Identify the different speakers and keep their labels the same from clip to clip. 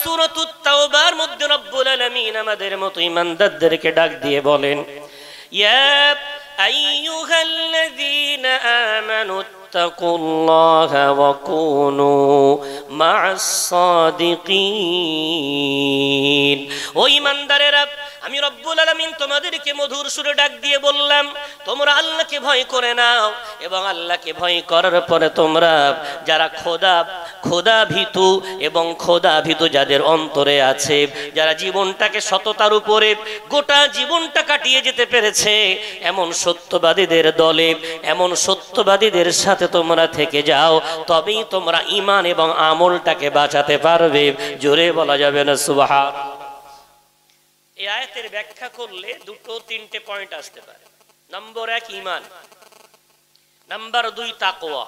Speaker 1: সূরাতুত তাওবার মধ্যে রব্বুল আলামিন আমাদের মতো ঈমানদারদেরকে ডাক দিয়ে বলেন, ইয়া আইয়ুহাল্লাযীনা আমানু ইত্তাকুল্লাহা ওয়া কুনু মা'আস সাদিকিন। ও ঈমানদারেরা, আমি রব্বুল আলামিন তোমাদেরকে মধুর সুরে ডাক দিয়ে বললাম, তোমরা আল্লাহকে ভয় করে নাও এবং আল্লাহকে ভয় করার পরে তোমরা যারা খোদা ভীতু এবং খোদা ভীতু যাদের অন্তরে আছে, যারা জীবনটাকে সততার উপরে গোটা জীবনটা কাটিয়ে যেতে পেরেছে, এমন সত্যবাদীদের দলে, এমন সত্যবাদীদের সাথে তোমরা থেকে যাও, তবেই তোমরা ঈমান এবং আমলটাকে বাঁচাতে পারবে। জোরে বলা যাবে না সুবহানাল্লাহ। এই আয়াতের ব্যাখ্যা করলে দুটো তিনটে পয়েন্ট আসতে পারে। নাম্বার 1 ঈমান, নাম্বার 2 তাকওয়া,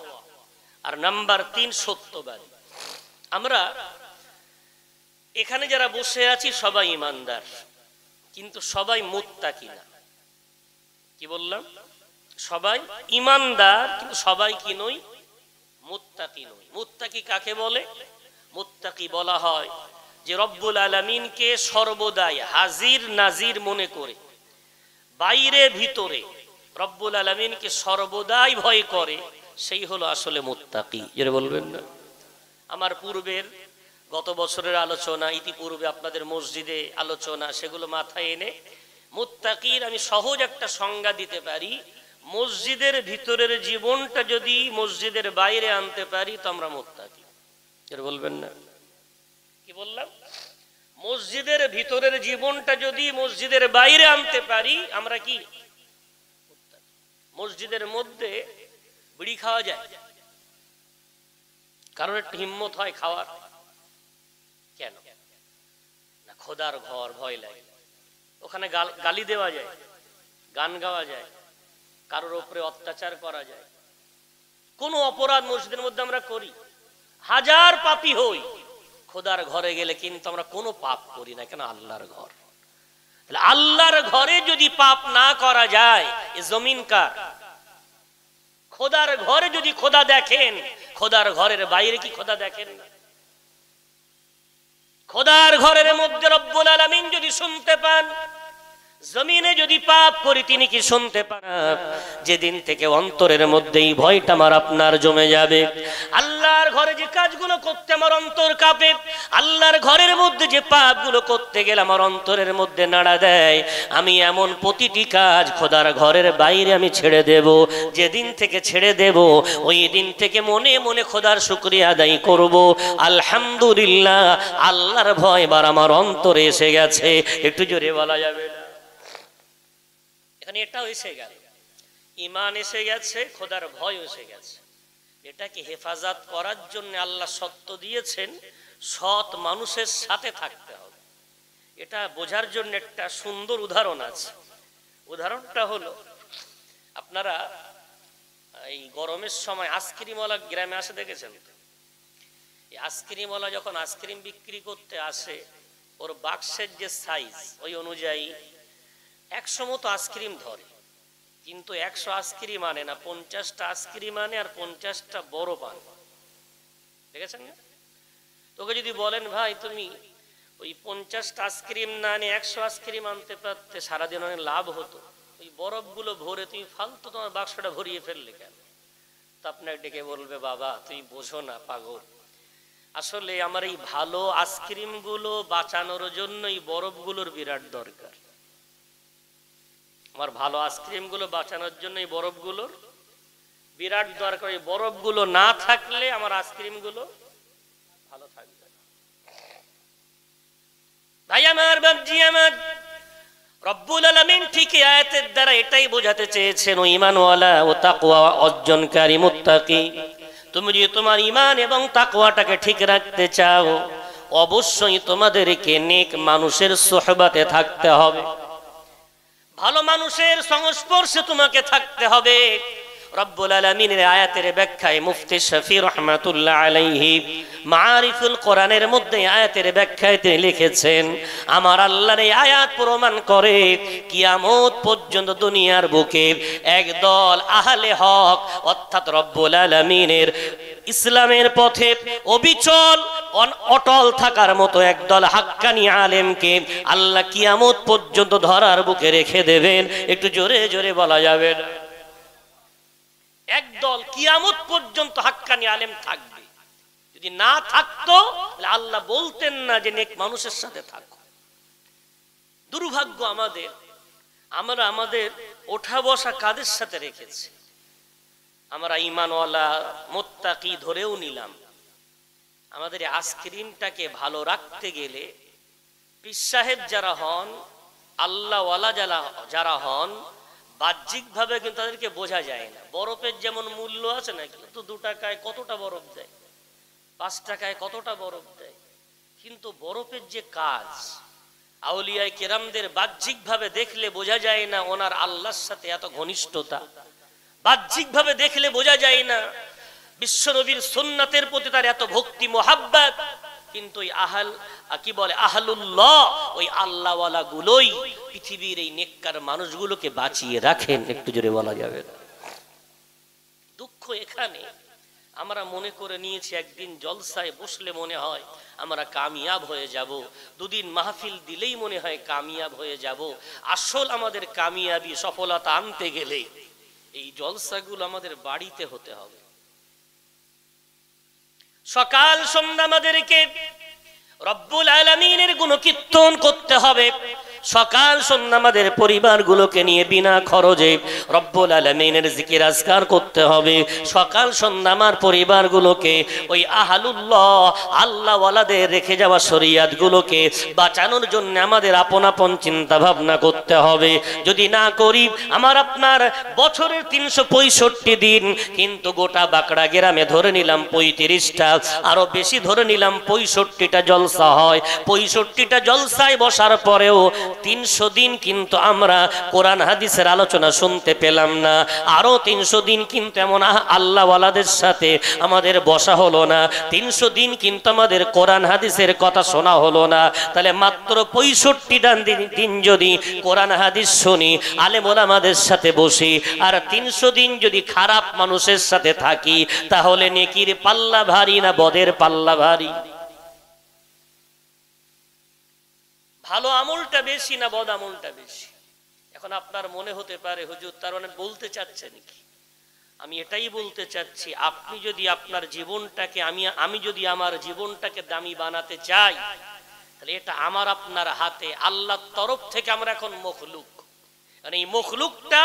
Speaker 1: আর নাম্বার 3 সত্যবাদী। আমরা এখানে যারা বসে আছি সবাই ঈমানদার, কিন্তু সবাই মুত্তাকি না। কি বললাম? সবাই ঈমানদার কিন্তু সবাই কি নই? মুত্তাকি নই। মুত্তাকি কাকে বলে? মুত্তাকি বলা হয় যে রব্বুল আলামিনকে সর্বদাই হাজির নাজির মনে করে, বাইরে ভিতরে রব্বুল আলামিনকে সর্বদাই ভয় করে, সেই হলো আসলে মুত্তাকি। যেটা বলবেন না? আমার পূর্বের গত বছরের আলোচনা, ইতিপূর্বে আপনাদের মসজিদে আলোচনা, সেগুলো মাথায় এনে মুত্তাকির আমি সহজ একটা সংজ্ঞা দিতে পারি। মসজিদের ভিতরের জীবনটা যদি মসজিদের বাইরে আনতে পারি তো আমরা মুত্তাকি। যেটা বলবেন না? কি বললাম? মসজিদের ভিতরের জীবনটা যদি মসজিদের বাইরে আনতে পারি আমরা কি? মসজিদের মধ্যে বিড়ি খাওয়া যায়, কারণ একটা হিম্মত হয় খাওয়ার। কেন না? খোদার ঘর, ভয় লাগে। ওখানে গালি দেওয়া যায়, গান গাওয়া যায়, কারোর উপরে অত্যাচার করা যায়। কোন অপরাধ মসজিদের মধ্যে আমরা করি, হাজার পাপী হই, খোদার ঘরে গেলে কিন্তু আমরা কোনো পাপ করি না। কেন? আল্লাহর ঘর। আল্লাহর ঘরে যদি পাপ না করা যায়, এ জমিন কার? খোদার ঘরে যদি খোদা দেখেন, খোদার ঘরের বাইরে কি খোদা দেখেন না? খোদার ঘরের মধ্যে রব্বুল আলামিন যদি শুনতে পান, জমিনে যদি পাপ করি তিনি কি শুনতে পান? যেদিন থেকে অন্তরের মধ্যেই ভয়টা আমার আপনার জমে যাবে, আল্লাহর ঘরে যে কাজগুলো করতে আমার অন্তর কাঁপে, আল্লাহর ঘরের মধ্যে যে পাপগুলো করতে গেলে আমার অন্তরের মধ্যে নাড়া দেয়, আমি এমন প্রতিটি কাজ খোদার ঘরের বাইরে আমি ছেড়ে দেব। যেদিন থেকে ছেড়ে দেব ওই দিন থেকে মনে মনে খোদার শুকরিয়া আদায় করব, আলহামদুলিল্লাহ আল্লাহর ভয় এবার আমার অন্তরে এসে গেছে। একটু জোরে বলা যাবে না? এখানে এটাও এসে গেল, ঈমান এসে গেছে, খোদার ভয় এসে গেছে। এটাকে হেফাজত করার জন্য আল্লাহ সত্য দিয়েছেন, সৎ মানুষের সাথে থাকতে হবে। এটা বোঝার জন্য একটা সুন্দর উদাহরণ আছে। উদাহরণটা হলো, আপনারা এই গরমের সময় আইসক্রিমওয়ালা গ্রামে আসে দেখেছেন? এই আইসক্রিমওয়ালা যখন আইসক্রিম বিক্রি করতে আসে, ওর বাক্সের যে সাইজ ওই অনুযায়ী 100 মতো আইসক্রিম ধরে, কিন্তু 100 আইসক্রিম আনে না, 50টা আইসক্রিম আনে আর 50টা বড় পান। দেখেছেন না? তোকে যদি বলেন ভাই তুমি ওই 50টা আইসক্রিম না আনে 100 আইসক্রিম আনতে পারতে, সারাদিন অনেক লাভ হতো, ওই বরফগুলো ভরে তুমি ফালতু তোমার বাক্সটা ভরিয়ে ফেললে কেন? তো আপনাকে ডেকে বলবে, বাবা তুমি বোঝো না পাগল, আসলে আমার এই ভালো আইসক্রিম গুলো বাঁচানোর জন্য এই বরফগুলোর বিরাট দরকার। আমার ভালো আইসক্রিম গুলো বাঁচানোর জন্য এই বরফগুলোর বিরাট দরকার। এই বরফগুলো না থাকলে আমার আইসক্রিম গুলো ভালো থাকবে না। ভাই আমার, বাপজি আমার, রব্বুল আলামিন ঠিক আয়াতের দ্বারা এটাই বোঝাতে চেয়েছেন, ও ঈমানওয়ালা ও তাকওয়া অর্জনকারী মুত্তাকি, তুমি যদি তোমার ঈমান এবং তাকওয়াটাকে ঠিক রাখতে চাও, অবশ্যই তোমাদেরকে নেক মানুষের সোহবতে থাকতে হবে, ভালো মানুষের সংস্পর্শে তোমাকে থাকতে হবে। রব্বুল আলামিনের আয়াতের ব্যাখ্যায় মুফতি শফি রাহমাতুল্লাহ আলাইহি মারিফুল কোরআনের মধ্যে আয়াতের ব্যাখ্যায় তিনি লিখেছেন, আমার আল্লাহর এই আয়াত প্রমাণ করে কিয়ামত পর্যন্ত দুনিয়ার বুকে একদল আহলে হক অর্থাৎ রব্বুল আলামিনের ইসলামের পথে অবিচল অটল থাকার মতো একদল হাক্কানি আলেমকে আল্লাহ কিয়ামত পর্যন্ত ধরার বুকে রেখে দেবেন। একটু জোরে জোরে বলা যাবে না? একদল কিয়ামত পর্যন্ত হাক্কানি আলেম থাকবে। যদি না থাকতো তাহলে আল্লাহ বলতেন না যে নেক মানুষের সাথে থাকো। দুর্ভাগ্য আমাদের, আমরা আমাদের ওঠা বসা কাদের সাথে রেখেছি? আমরা ঈমানওয়ালা মুত্তাকি ধরেও নিলাম। আমাদের আইসক্রিমটাকে ভালো রাখতে গেলে পীর সাহেব যারা হন, আল্লাহওয়ালা যারা হন, বাহ্যিকভাবে কিন্তু তাদেরকে বোঝা যায় না। বরফের যেমন মূল্য আছে না, কিন্তু 2 টাকায় কতটা বরফ দেয়, 5 টাকায় কতটা বরফ দেয়, কিন্তু বরফের যে কাজ, আউলিয়ায়ে কেরামদের বাহ্যিকভাবে দেখলে বোঝা যায় না ওনার আল্লাহর সাথে এত ঘনিষ্ঠতা। বাহ্যিকভাবে দেখলে বোঝা যায় না বিশ্বনবীর সুন্নাতের প্রতি তার এত ভক্তি মোহাব্বত, কিন্তু ওই আহলুল্লাহ, ওই আল্লাহওয়ালা গুলোই পৃথিবীর এই নেককার মানুষগুলোকে বাঁচিয়ে রাখেন। একটু জোরে বলা যাবে না? দুঃখ এখানে, আমরা মনে করে নিয়েছি একদিন জলসায় বসলে মনে হয় আমরা কামিয়াব হয়ে যাব, 2 দিন মাহফিল দিলেই মনে হয় কামিয়াব হয়ে যাব। আসল আমাদের কামিয়াবি সফলতা আনতে গেলে এই জলসাগুলো আমাদের বাড়িতে হতে হবে। সকাল সন্ধ্যা আমাদেরকে রব্বুল আলামিনের গুণকীর্তন করতে হবে। সকাল সন্ধ্যা আমাদের পরিবারগুলোকে নিয়ে বিনা খরচে রব্বুল আলামিনের জিকির আজকার করতে হবে। সকাল সন্ধ্যা আমার পরিবারগুলোকে ওই আহলুল্লাহ আল্লাহওয়ালাদের রেখে যাওয়া শরীয়তগুলোকে বাঁচানোর জন্য আমাদের আপন আপন চিন্তা ভাবনা করতে হবে। যদি না করি, আমার আপনার বছরের 365 দিন, কিন্তু গোটা বাঁকড়া গ্রামে ধরে নিলাম 35টা, আরো বেশি ধরে নিলাম 65টা জলসা হয়। 65টা জলসায় বসার পরেও 300 দিন কিন্তু আমরা কোরআন হাদিসের আলোচনা শুনতে পেলাম না। আরো 300 দিন কিন্তু এমন আল্লাহওয়ালাদের সাথে আমাদের বসা হলো না। 300 দিন কিন্তু আমাদের কোরআন হাদিসের কথা শোনা হলো না। তাহলে মাত্র 65টা দিন যদি কোরআন হাদিস শুনি, আলেম ওলামাদের সাথে বসি, আর 300 দিন যদি খারাপ মানুষের সাথে থাকি, তাহলে নেকির পাল্লা ভারী না বদের পাল্লা ভারী? ভালো আমলটা বেশি না বদ আমলটা বেশি? এখন আপনার মনে হতে পারে হুজুর তার মানে বলতে চাচ্ছেন কি? আমি এটাই বলতে চাচ্ছি, আপনি যদি আপনার জীবনটাকে, আমি যদি আমার জীবনটাকে দামি বানাতে চাই, তাহলে এটা আমার আপনার হাতে। আল্লাহর তরফ থেকে আমরা এখন মখলুক, মানে এই মখলুকটা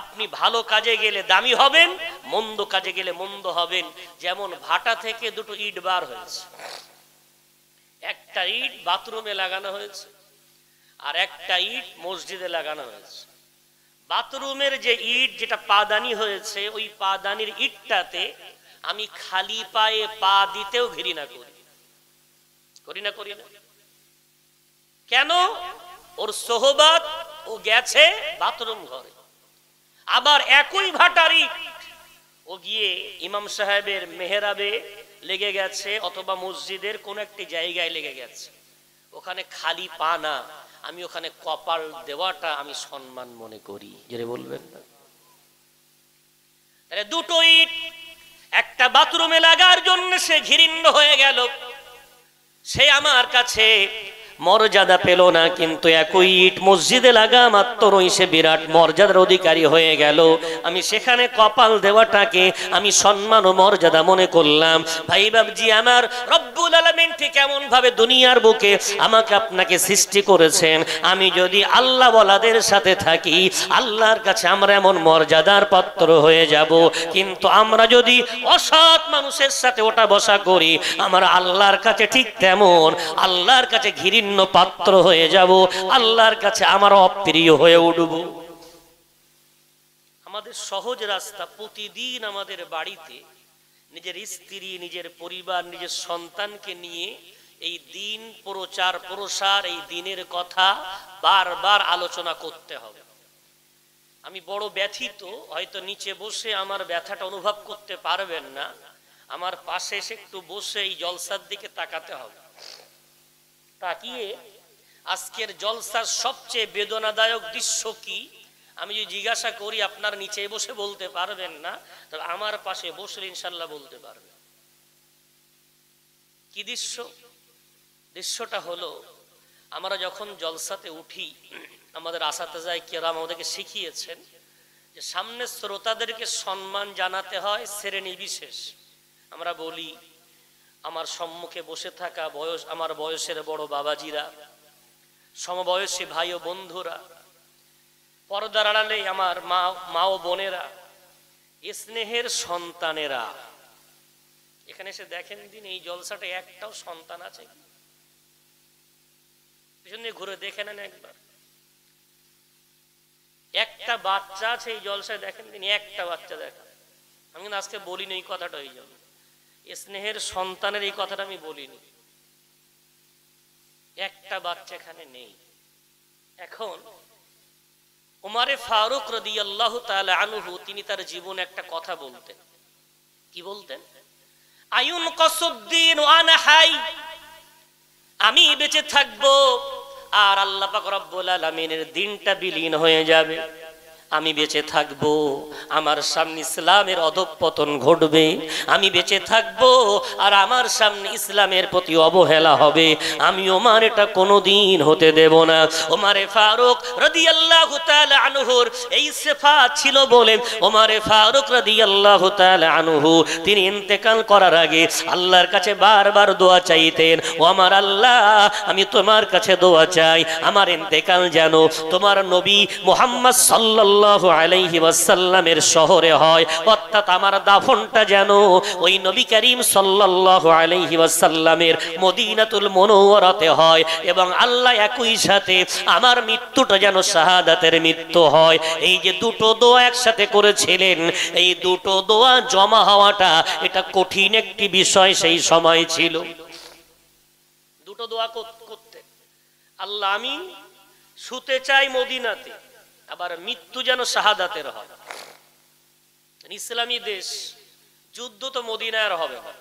Speaker 1: আপনি ভালো কাজে গেলে দামি হবেন, মন্দ কাজে গেলে মন্দ হবেন। যেমন ভাটা থেকে 2টো ইট বার হয়েছে, একটা ইট বাথরুমে লাগানো হয়েছে আর একটা ইট মসজিদে লাগানো হয়েছে। বাথরুমের যে ইট, যেটা পাদানি হয়েছে, ওই পাদানির ইটটাতে আমি খালি পায়ে পা দিতেও ঘৃণা করি না? কেন? ওর সোহবত, ও গেছে বাথরুম ঘরে। আবার একই ভাটার ইট ও গিয়ে ইমাম সাহেবের মেহরাবে লেগে গেছে, অথবা মসজিদের কোন একটি জায়গায় লেগে গেছে, ওখানে খালি পা না, আমি ওখানে কপাল দেওয়াটা আমি সম্মান মনে করি। যেটা বলবেন না? তাহলে 2টো ইট একটা বাথরুমে লাগার জন্য সে ঘৃণ্য হয়ে গেল, সে আমার কাছে মর্যাদা পেল না, কিন্তু একই ইট মসজিদে লাগা মাত্রই সে বিরাট মর্যাদার অধিকারী হয়ে গেল। আমি সেখানে কপাল দেওয়াটাকে আমি সম্মান ও মর্যাদা মনে করলাম। ভাই বাবজি আমার, রব্বুল আলামিন ঠিক এমন ভাবে দুনিয়ার বুকে আমাকে আপনাকে সৃষ্টি করেছেন, আমি যদি আল্লাহ ওয়ালাদের সাথে থাকি, আল্লাহর কাছে আমরা এমন মর্যাদার পাত্র হয়ে যাব। কিন্তু আমরা যদি অসৎ মানুষের সাথে ওঠা বসা করি, আমরা আল্লাহর কাছে ঠিক তেমন আল্লাহর কাছে ঘৃণ্য পাত্র হয়ে যাব, আল্লাহর কাছে আমার অপ্রিয় হয়ে উঠব। আমাদের সহজ রাস্তা, প্রতিদিন আমাদের বাড়িতে নিজের স্ত্রী, নিজের পরিবার, নিজের সন্তানকে নিয়ে এই দিন প্রচার প্রসার, এই দিনের কথা বারবার আলোচনা করতে হবে। আমি বড় ব্যথিত, হয়তো নিচে বসে আমার ব্যথাটা অনুভব করতে পারবেন না, আমার পাশে এসে একটু বসে এই জলসার দিকে তাকাতে হবে। তাকিয়ে আজকের জলসার সবচেয়ে বেদনাদায়ক দৃশ্য কি, আমি যদি জিজ্ঞাসা করি আপনার নিচে বসে বলতে পারবেন না, তবে আমার পাশে বসলে ইনশাল্লাহ বলতে পারবেন। কি দৃশ্য? দৃশ্যটা হলো, আমরা যখন জলসাতে উঠি, আমাদের আসাতেজায়ে কেরাম আমাদেরকে শিখিয়েছেন যে সামনে শ্রোতাদেরকে সম্মান জানাতে হয় শ্রেণী বিশেষ। আমরা বলি, আমার সম্মুখে বসে থাকা আমার বয়সের বড় বাবাজিরা, সমবয়সী ভাই ও বন্ধুরা, পর্দার আড়ালে আমার মা ও বোনেরা, স্নেহের সন্তানেরা, এখানে এসে দেখেন দিন এই জলসাটা একটাও সন্তান আছে? পিছনে ঘুরে দেখে নেন একবার, একটা বাচ্চা আছে এই জলসায়? দেখেন দিন একটা বাচ্চা দেখা। আমি কিন্তু আজকে বলিনি এই কথাটা, ওই জন্য স্নেহের সন্তানের এই কথাটা আমি বলিনি। একটা বাচ্চা এখানে নেই। এখন উমারে ফারুক রাদিয়াল্লাহু তাআলা আনহু তিনি তার জীবনে একটা কথা বলতেন। কি বলতেন? আয়ুন কসুদ্দিন ওয়ানা হাই, আমি বেঁচে থাকবো আর আল্লাহ পাক রব্বুল আলামিনের দিনটা বিলীন হয়ে যাবে। আমি বেঁচে থাকবো, আমার সামনে ইসলামের অধঃপতন ঘটবে। আমি বেঁচে থাকবো আর আমার সামনে ইসলামের প্রতি অবহেলা হবে। আমি ওমর এটা কোনোদিন হতে দেব না। ওমরে ফারুক রাদিয়াল্লাহু তাআলা আনহুর এই সিফাত ছিল বলে ওমরে ফারুক রাদিয়াল্লাহু তাআলা আনহু তিনি ইন্তেকাল করার আগে আল্লাহর কাছে বারবার দোয়া চাইতেন, ও আমার আল্লাহ, আমি তোমার কাছে দোয়া চাই আমার ইন্তেকাল যেন তোমার নবী মুহাম্মদ সাল্লাল্লাহু আলাইহি ওয়াসাল্লামের শহরে হয়, অর্থাৎ আমার দাফনটা যেন ওই নবী করিম সাল্লাল্লাহু আলাইহি ওয়াসাল্লামের মদিনাতুল মুনাওয়ারাতে হয়, এবং আল্লাহ একই সাথে আমার মৃত্যুটা যেন শাহাদাতের মৃত্যু হয়। এই যে দুটো দোয়া একসাথে করেছিলেন, এই দুটো দোয়া জমা হওয়াটা এটা কঠিন একটি বিষয় সেই সময় ছিল। দুটো দোয়া করতে, আল্লাহ আমি শুতে চাই মদিনাতে, আবার মৃত্যু যেন শাহাদাতের হয়। ইসলামী দেশ, যুদ্ধ তো মদিনায় হবে না।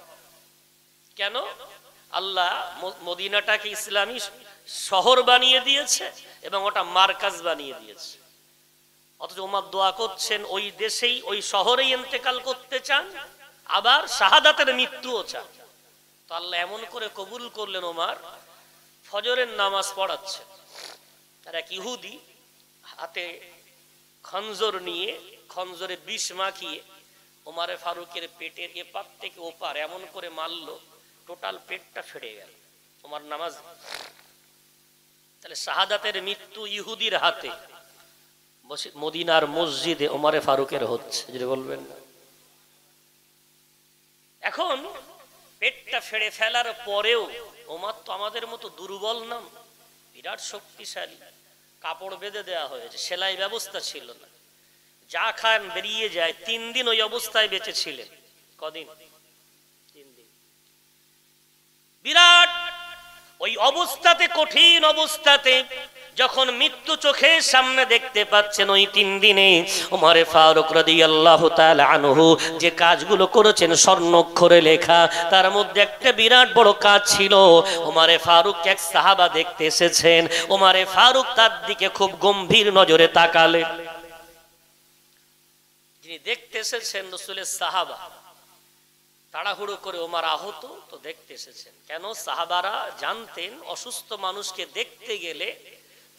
Speaker 1: কেন? আল্লাহ মদিনাটাকে ইসলামী শহর বানিয়ে দিয়েছে এবং ওটা মার্কাজ বানিয়ে দিয়েছে। অথচ ওমর দোয়া করছেন ওই দেশেই ওই শহরেই ইন্তেকাল করতে চান, আবার শাহাদাতের মৃত্যুও চান। তো আল্লাহ এমন করে কবুল করলেন, ওমর ফজরের নামাজ পড়াচ্ছে আর এক ইহুদি হাতে খঞ্জর নিয়ে খঞ্জরে বিষ মাখিয়ে ওমরে ফারুকের পেটের এপার থেকে ওপার এমন করে মারলো, টোটাল পেটটা ফেটে গেল ওমর নামাজ। তাহলে শাহাদাতের মৃত্যু ইহুদির হাতে মদিনার মসজিদে ওমরে ফারুকের হচ্ছে, যদি বলবেন না। এখন পেটটা ফেড়ে ফেলার পরেও ওমর তো আমাদের মতো দুর্বল নাম, বিরাট শক্তিশালী। কাপড় বেঁধে দেওয়া হয়েছে, সেলাই ব্যবস্থা ছিল না, যা খান বেরিয়ে যায়। 3 দিন ওই অবস্থায় বেঁচে ছিলেন। কদিন? 3 দিন। বিরাট ওই অবস্থাতে, কঠিন অবস্থাতে যখন মৃত্যু চোখের সামনে দেখতে পাচ্ছেন, ওই 3 দিনে ওমরে ফারুক রাদিয়াল্লাহু তাআলা আনহু যে কাজগুলো করেছেন স্বর্ণাক্ষরে লেখা, তার মধ্যে একটা বিরাট বড় কাজ ছিল। ওমরে ফারুক এক সাহাবা দেখতে এসেছেন, ওমরে ফারুক তার দিকে খুব গম্ভীর নজরে তাকালেন। যিনি দেখতে এসেছেন রাসূলের সাহাবা, তাড়াহুড়ো করে ওমর আহত তো দেখতে এসেছেন। কেন? সাহাবারা জানতেন অসুস্থ মানুষকে দেখতে গেলে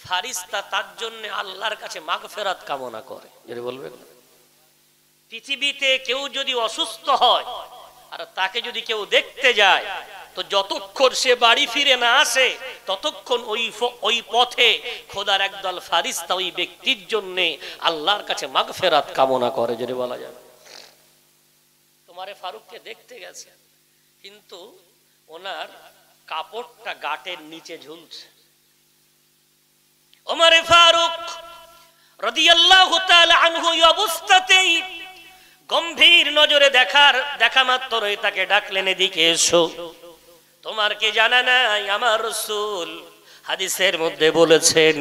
Speaker 1: ফারিস্তা তার জন্য আল্লাহর কাছে মাগফিরাত কামনা করে। যদি বলবেন, পৃথিবীতে কেউ যদি অসুস্থ হয় আর তাকে যদি কেউ দেখতে যায়, তো যতক্ষণ সে বাড়ি ফিরে না আসে ততক্ষণ ওই পথে খোদার একদল ফারিস্তা ওই ব্যক্তির জন্য আল্লাহর কাছে মাগফিরাত কামনা করে। যদি বলা যাবে, তোমারে ফারুককে দেখতে গেছে, কিন্তু ওনার কাপড়টা গাটের নিচে ঝুলছে। ওমরে ফারুক রাদিয়াল্লাহু তাআলা আনহু এই অবস্থাতেই গম্ভীর নজরে দেখা মাত্রই তাকে ডাকলেন, এদিকে এসো। তোমার কি জানা নাই আমার রাসূল হাদিসের মধ্যে বলেছেন,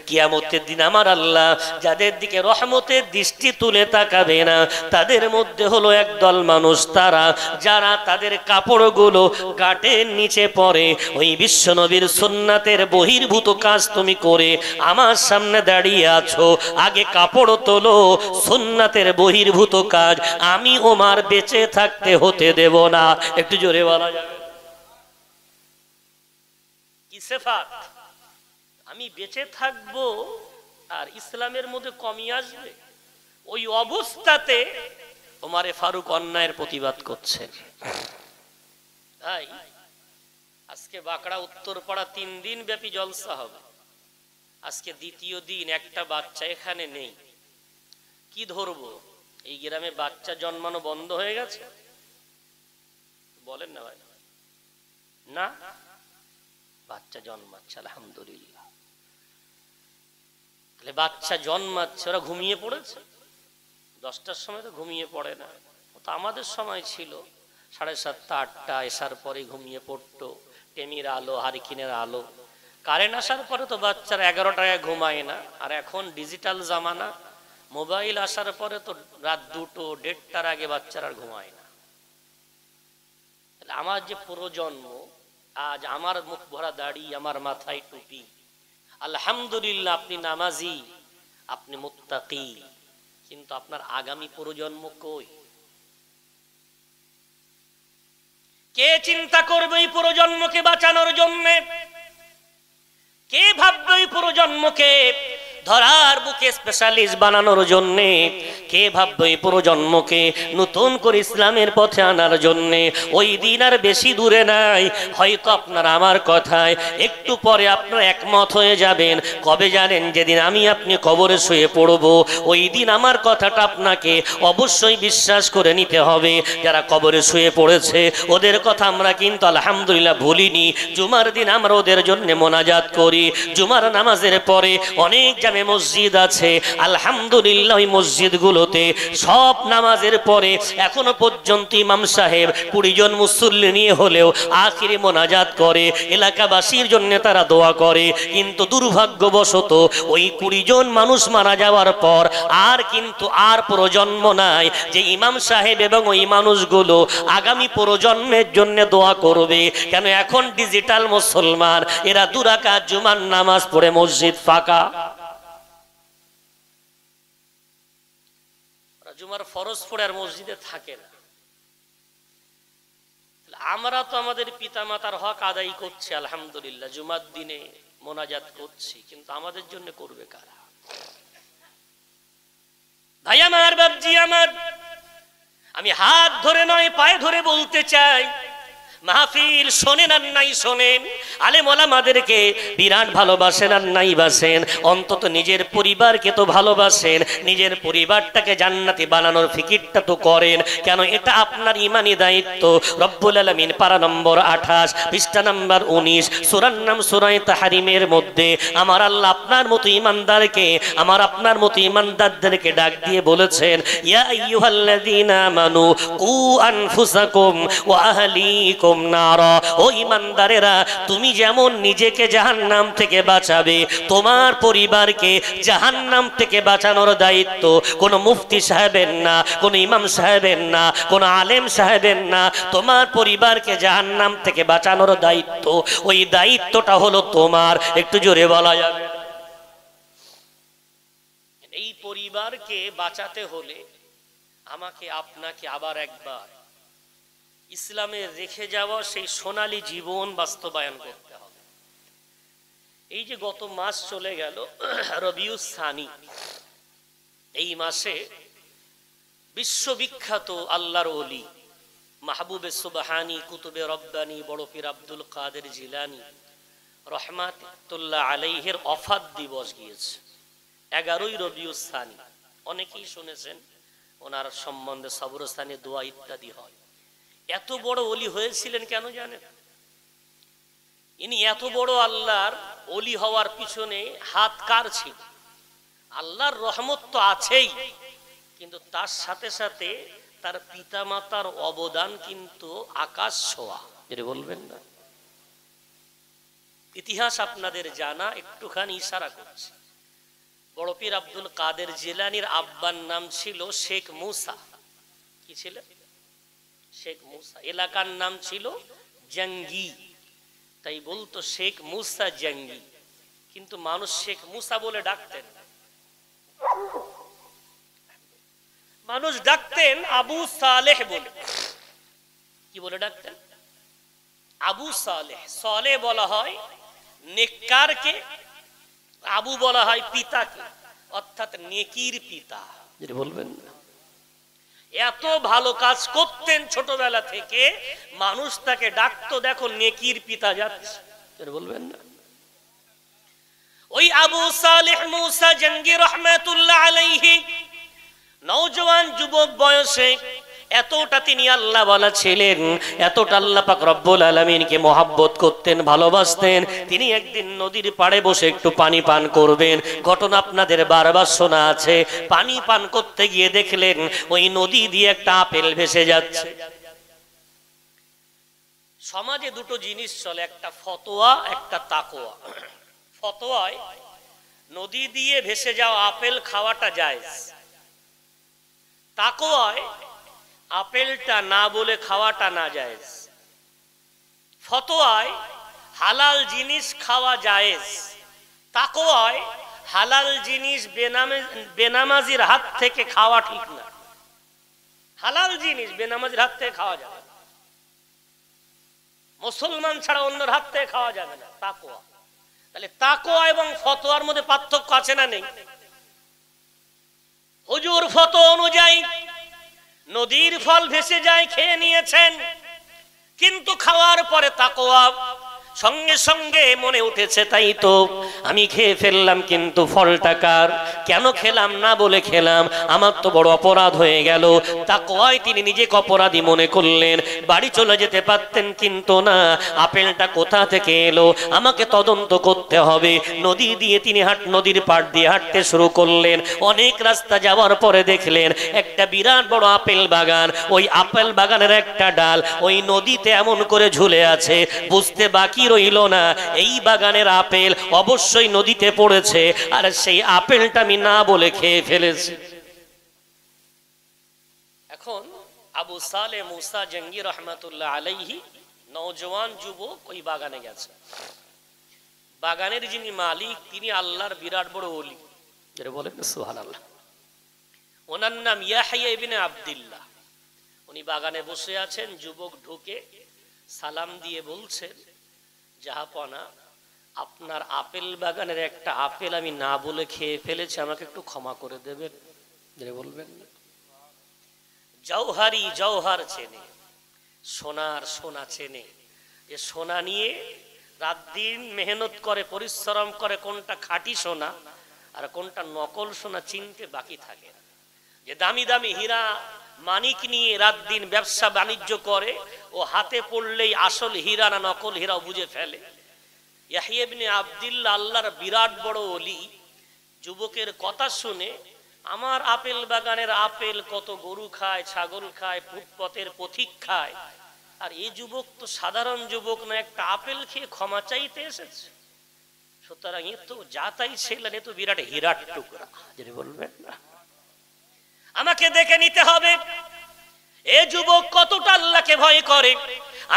Speaker 1: কিয়ামতের দিন আমার আল্লাহ যাদের দিকে রহমতের দৃষ্টি তুলে তাকাবে না, তাদের মধ্যে হলো একদল মানুষ, তারা যারা তাদের কাপড়গুলো গাটের নিচে পরে। ওই বিশ্বনবীর সুন্নাতের বহির্ভূত কাজ তুমি করে আমার সামনে দাঁড়িয়ে আছো, আগে কাপড় তোলো। সুন্নাতের বহির্ভূত কাজ আমি ওমর বেঁচে থাকতে হতে দেব না। একটু জোরে বলা যাবে? সিফাত, আমি বেঁচে থাকবো আর ইসলামের মধ্যে কমি আসবে। ওই অবস্থাতে ওমরে ফারুক অন্যায়ের প্রতিবাদ করছেন। তাই আজকে বাঁকড়া উত্তরপাড়া 3 দিন ব্যাপী জলসা হবে। আজকে দ্বিতীয় দিন, একটা বাচ্চা এখানে নেই, কি ধরবো? এই গ্রামে বাচ্চা জন্মানো বন্ধ হয়ে গেছে? বলেন না ভাই, না বাচ্চা জন্মাচ্ছে আলহামদুলিল্লাহ। তাহলে বাচ্চা জন্মাচ্ছে, ওরা ঘুমিয়ে পড়েছে? 10টার সময় তো ঘুমিয়ে পড়ে না। তো আমাদের সময় ছিল 7:30 8টা, এসার পরে ঘুমিয়ে পড়তো। টেমির আলো, হারিকিনের আলো, কারেন্ট আসার পরে তো বাচ্চারা 11টায় ঘুমায় না। আর এখন ডিজিটাল জামানা, মোবাইল আসার পরে তো রাত 2টো 1:30টার আগে বাচ্চারা আর ঘুমায় না। আমার যে প্রজন্ম, আজ আমার মুখ ভরা দাড়ি, আমার মাথায় টুপি, আলহামদুলিল্লাহ আপনি নামাজি, আপনি মুত্তাকি, কিন্তু আপনার আগামী প্রজন্ম কই? কে চিন্তা করবে এই প্রজন্মকে বাঁচানোর জন্য? কে ভাববে এই প্রজন্মকে ধরার বুকে স্পেশালিস্ট বানানোর জন্য? কে ভাববে এই প্রজন্মকে নতুন করে ইসলামের পথে আনার জন্য? ওই দিন আর বেশি দূরে নাই, হয়তো আপনার আমার কথায় একটু পরে আপনারা একমত হয়ে যাবেন। কবে জানেন? যেদিন আমি আপনি কবরে শুয়ে পড়ব, ওই দিন আমার কথাটা আপনাকে অবশ্যই বিশ্বাস করে নিতে হবে। যারা কবরে শুয়ে পড়েছে ওদের কথা আমরা কিন্তু আলহামদুলিল্লাহ ভুলিনি। জুমার দিন আমরা ওদের জন্য মোনাজাত করি। জুমার নামাজের পরে অনেক জামে মসজিদ আছে, আলহামদুলিল্লাহ ওই মসজিদগুলোতে সব নামাজের পরে এখনো পর্যন্ত ইমাম সাহেব 20 জন মুসল্লি নিয়ে হলেও আখিরে মোনাজাত করে, এলাকাবাসীর জন্য তারা দোয়া করে। কিন্তু দুর্ভাগ্যবশত ওই 20 জন মানুষ মারা যাওয়ার পর আর কিন্তু আর প্রজন্ম নাই যে ইমাম সাহেব এবং ওই মানুষগুলো আগামী প্রজন্মের জন্য দোয়া করবে। কেন? এখন ডিজিটাল মুসলমান, এরা 2 রাকাত জুমার নামাজ পড়ে মসজিদ ফাঁকা। জুমার ফরজ পড়ে আর মসজিদে থাকে না। আমরা তো আমাদের পিতা মাতার হক আদায় করছি আলহামদুলিল্লাহ, জুমার দিনে মোনাজাত করছি, কিন্তু আমাদের জন্য করবে কারা? ভাই আমার, বাপজি আমার, আমি হাত ধরে নয় পায়ে ধরে বলতে চাই, মাহফিল শোনেন আর নাই শোনেন, আলেম ওলামাদেরকে বিরাট ভালোবাসেন আর নাই বাসেন, অন্তত নিজের পরিবারকে তো ভালোবাসেন, নিজের পরিবারটাকে জান্নাতি বানানোর ফিকিরটা তো করেন। কেন? এটা আপনার ইমানি দায়িত্ব। রব্বুল আলামিন পারা নম্বর 28 পৃষ্ঠা নম্বর 19 সূরার নাম সূরা তাহরিমের মধ্যে আমার আল্লাহ আপনার মতো ইমানদারকে, আমার আপনার মতো ইমানদারদেরকে ডাক দিয়ে বলেছেন, ইয়া আইয়ুহাল্লাযীনা আমানু কু আনফুসাকুম ওয়া আহলিকুম নারা। ও ইমানদারেরা, তুমি যেমন নিজেকে জাহান্নাম থেকে বাঁচাবে, তোমার পরিবারকে জাহান্নাম থেকে বাঁচানোর দায়িত্ব কোন মুফতি সাহেবের না, কোন ইমাম সাহেবের না, কোন আলেম সাহেবের না। তোমার পরিবারকে জাহান্নাম থেকে বাঁচানোর দায়িত্ব, ওই দায়িত্বটা হলো তোমার। একটু জোরে বলা যাবে? এই পরিবারকে বাঁচাতে হলে আমাকে আপনাকে আবার একবার ইসলামে রেখে যাওয়া সেই সোনালী জীবন বাস্তবায়ন করতে হবে। এই যে গত মাস চলে গেল রবিউস সানি, এই মাসে বিশ্ববিখ্যাত আল্লাহর ওলি মাহবুবে সুবহানি কুতুবে রব্বানি বড় পীর আব্দুল কাদের জিলানী রহমাতুল্লাহ আলাইহির ওফাত দিবস গিয়েছে 11ই রবিউস সানি। অনেকেই শুনেছেন ওনার সম্বন্ধে সবরস্থানে দোয়া ইত্যাদি হয়। এত বড় ওলি হয়েছিলেন কেন জানেন? ইনি এত বড় আল্লাহর ওলি হওয়ার পিছনে হাত কার ছিল? আল্লাহর রহমত তো আছেই, কিন্তু তার সাথে সাথে তার পিতা মাতার অবদান কিন্তু আকাশ ছোঁয়া। যেটা বলবেন না, ইতিহাস আপনাদের জানা, একটুখানি ইশারা করছি। বড় পীর আব্দুল কাদের জিলানীর আব্বার নাম ছিল শেখ মুসা। কি ছিল? শেখ মুসা। এলাকার নাম ছিল জঙ্গি, তাই বলতো শেখ মুসা জঙ্গি, কিন্তু মানুষ শেখ মুসা বলে ডাকতেন, মানুষ ডাকতেন আবু সালেহ বলে। কি বলে ডাকতেন? আবু সালেহ। সালেহ বলা হয় নেককারকে আবু বলা হয় পিতাকে, অর্থাৎ নেকির পিতা, যেটা বলবেন না। এত ভালো কাজ করতেন ছোটবেলা থেকে, মানুষ তাকে ডাকতো দেখো নেকির পিতা যাচ্ছে, যেটা বলবেন না। ওই আবু সালেহ মুসা জঙ্গি রহমাতুল্লাহ আলাইহি নওজোয়ান যুবক বয়সে এতটা তিনি আল্লাহ বলা ছিলেন, এতটা আল্লাহ পাক রব্বুল আলামিনকে মহব্বত করতেন, ভালোবাসতেন। তিনি একদিন নদীর পাড়ে বসে একটু পানি পান করবেন, ঘটনা আপনাদের বারবার শোনা আছে। পানি পান করতে গিয়ে দেখলেন ওই নদী দিয়ে একটা আপেল ভেসে যাচ্ছে। সমাজে দুটো জিনিস চলে, একটা ফতোয়া, একটা তাকওয়া। ফতোয়ায় নদী দিয়ে ভেসে যাওয়া আপেল খাওয়াটা জায়েজ, তাকওয়ায় আপেলটা না বলে খাওয়াটা না জায়েজ। ফতোয়ায় হালাল জিনিস খাওয়া জায়েজ, তাকওয়ায় হালাল জিনিস বেনামাজির হাত থেকে খাওয়া ঠিক না। হালাল জিনিস বেনামাজির হাত থেকে খাওয়া যাবে না, মুসলমান ছাড়া অন্যের হাত থেকে খাওয়া যাবে না, তাকওয়া। তাহলে তাকওয়া এবং ফতোয়ার মধ্যে পার্থক্য আছে না নেই? হুজুর ফতোয়া অনুযায়ী নদীর ফল ভেসে যায়, খেয়ে নিয়েছেন, কিন্তু খাওয়ার পরে তাকওয়া সঙ্গে সঙ্গে মনে উঠেছে তাই তো আমি খেয়ে ফেললাম, কিন্তু ফলটা কার, কেন খেলাম না বলে খেলাম, আমার তো বড় অপরাধ হয়ে গেল। তাকওয়ায় তিনি নিজেকে অপরাধী মনে করলেন, বাড়ি চলে যেতে পারতেন, কিন্তু না, আপেলটা কোথা থেকে এলো আমাকে তদন্ত করতে হবে। নদী দিয়ে তিনি নদীর পাড় দিয়ে হাঁটতে শুরু করলেন। অনেক রাস্তা যাওয়ার পরে দেখলেন একটা বিরাট বড় আপেল বাগান। ওই আপেল বাগানের একটা ডাল ওই নদীতে এমন করে ঝুলে আছে, বুঝতে বাকি রইল না এই বাগানের আপেল অবশ্যই নদীতে পড়েছে, আর সেই আপেলটা আমি না বলে খেয়ে ফেলেছি। এখন আবু সালেহ মুসা জঙ্গি রহমাতুল্লাহ আলাইহি নওজোয়ান যুবক ওই বাগানে গেছে। বাগানের যিনি মালিক তিনি আল্লাহর বিরাট বড় ওলি, যেটা বলেন সুবহানাল্লাহ। ওনার নাম ইয়াহইয়া ইবনে আব্দুল্লাহ। উনি বাগানে বসে আছেন, যুবক ঢুকে সালাম দিয়ে বলছেন, জাহাপনা, আপনার আপেল বাগানের একটা আপেল আমি না বলে খেয়ে ফেলেছি, আমাকে একটু ক্ষমা করে দেবেন, যেটা বলবেন না। জওহারি জওহার চেনে, সোনার সোনা চেনে, যে সোনা নিয়ে রাত দিন মেহনত করে, পরিশ্রম করে, কোনটা খাঁটি সোনা আর কোনটা নকল সোনা চিনতে বাকি থাকে। যে দামি দামি হীরা মানিক নিয়ে রাত দিন ব্যবসা বাণিজ্য করে, ও হাতে পড়লেই আসল হীরা না নকল হীরাও বুঝে ফেলে। ইয়াহইয়া ইবনে আব্দুল্লাহ আল্লাহর বিরাট বড় ওলি, যুবকের কথা শুনে, আমার আপেল বাগানের আপেল কত গরু খায়, ছাগল খায়, ফুটপথের পথিক খায়, আর এই যুবক তো সাধারণ যুবক না, একটা আপেল খেয়ে ক্ষমা চাইতে এসেছে। সুতরাং এ তো যা তাই ছিলেন, এ তো বিরাট হীরার টুকরা, যেটা বলবেন না। আমাকে দেখে নিতে হবে এ যুবক কতটা আল্লাহকে ভয় করে,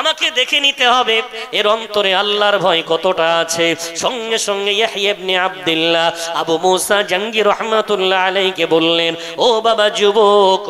Speaker 1: আমাকে দেখে নিতে হবে এর অন্তরে আল্লাহর ভয় কতটা আছে। সঙ্গে সঙ্গে ইয়াহইয়া ইবনে আব্দুল্লাহ আবু মুসা জঙ্গি রহমাতুল্লাহ আলাইহিকে বললেন, ও বাবা যুবক,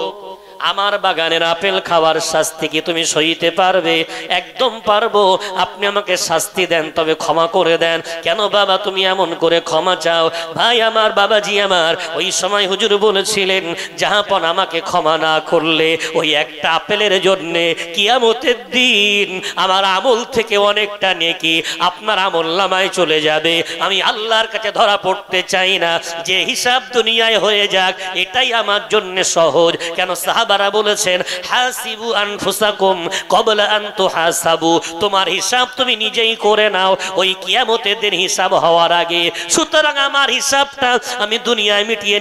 Speaker 1: আমার বাগানের আপেল খাওয়ার শাস্তি কি তুমি সইতে পারবে? একদম পারবো। আপনি আমাকে শাস্তি দেন, তবে ক্ষমা করে দেন। কেন বাবা তুমি এমন করে ক্ষমা চাও? ভাই আমার, বাবাজি আমার, ওই সময় হুজুর বলেছিলেন, জাহাপন আমাকে ক্ষমা না করলে ওই একটা আপেলের জন্য কিয়ামতের দিন আমার আমল থেকে অনেকটা নেকি আপনার আমলনামায় চলে যাবে। আমি আল্লাহর কাছে ধরা পড়তে চাই না, যে হিসাব দুনিয়ায় হয়ে যাক এটাই আমার জন্য সহজ। কেন সাহাবা বলেছেন, হাসিবু আনফুসাকুম ক্বাবলা আন তুহাসাবু, তোমার হিসাব তুমি নিজেই করে নাও ওই কিয়ামতের দিন হিসাব হওয়ার আগে। সুতরাং আমার হিসাবটা আমি দুনিয়ায় মিটিয়ে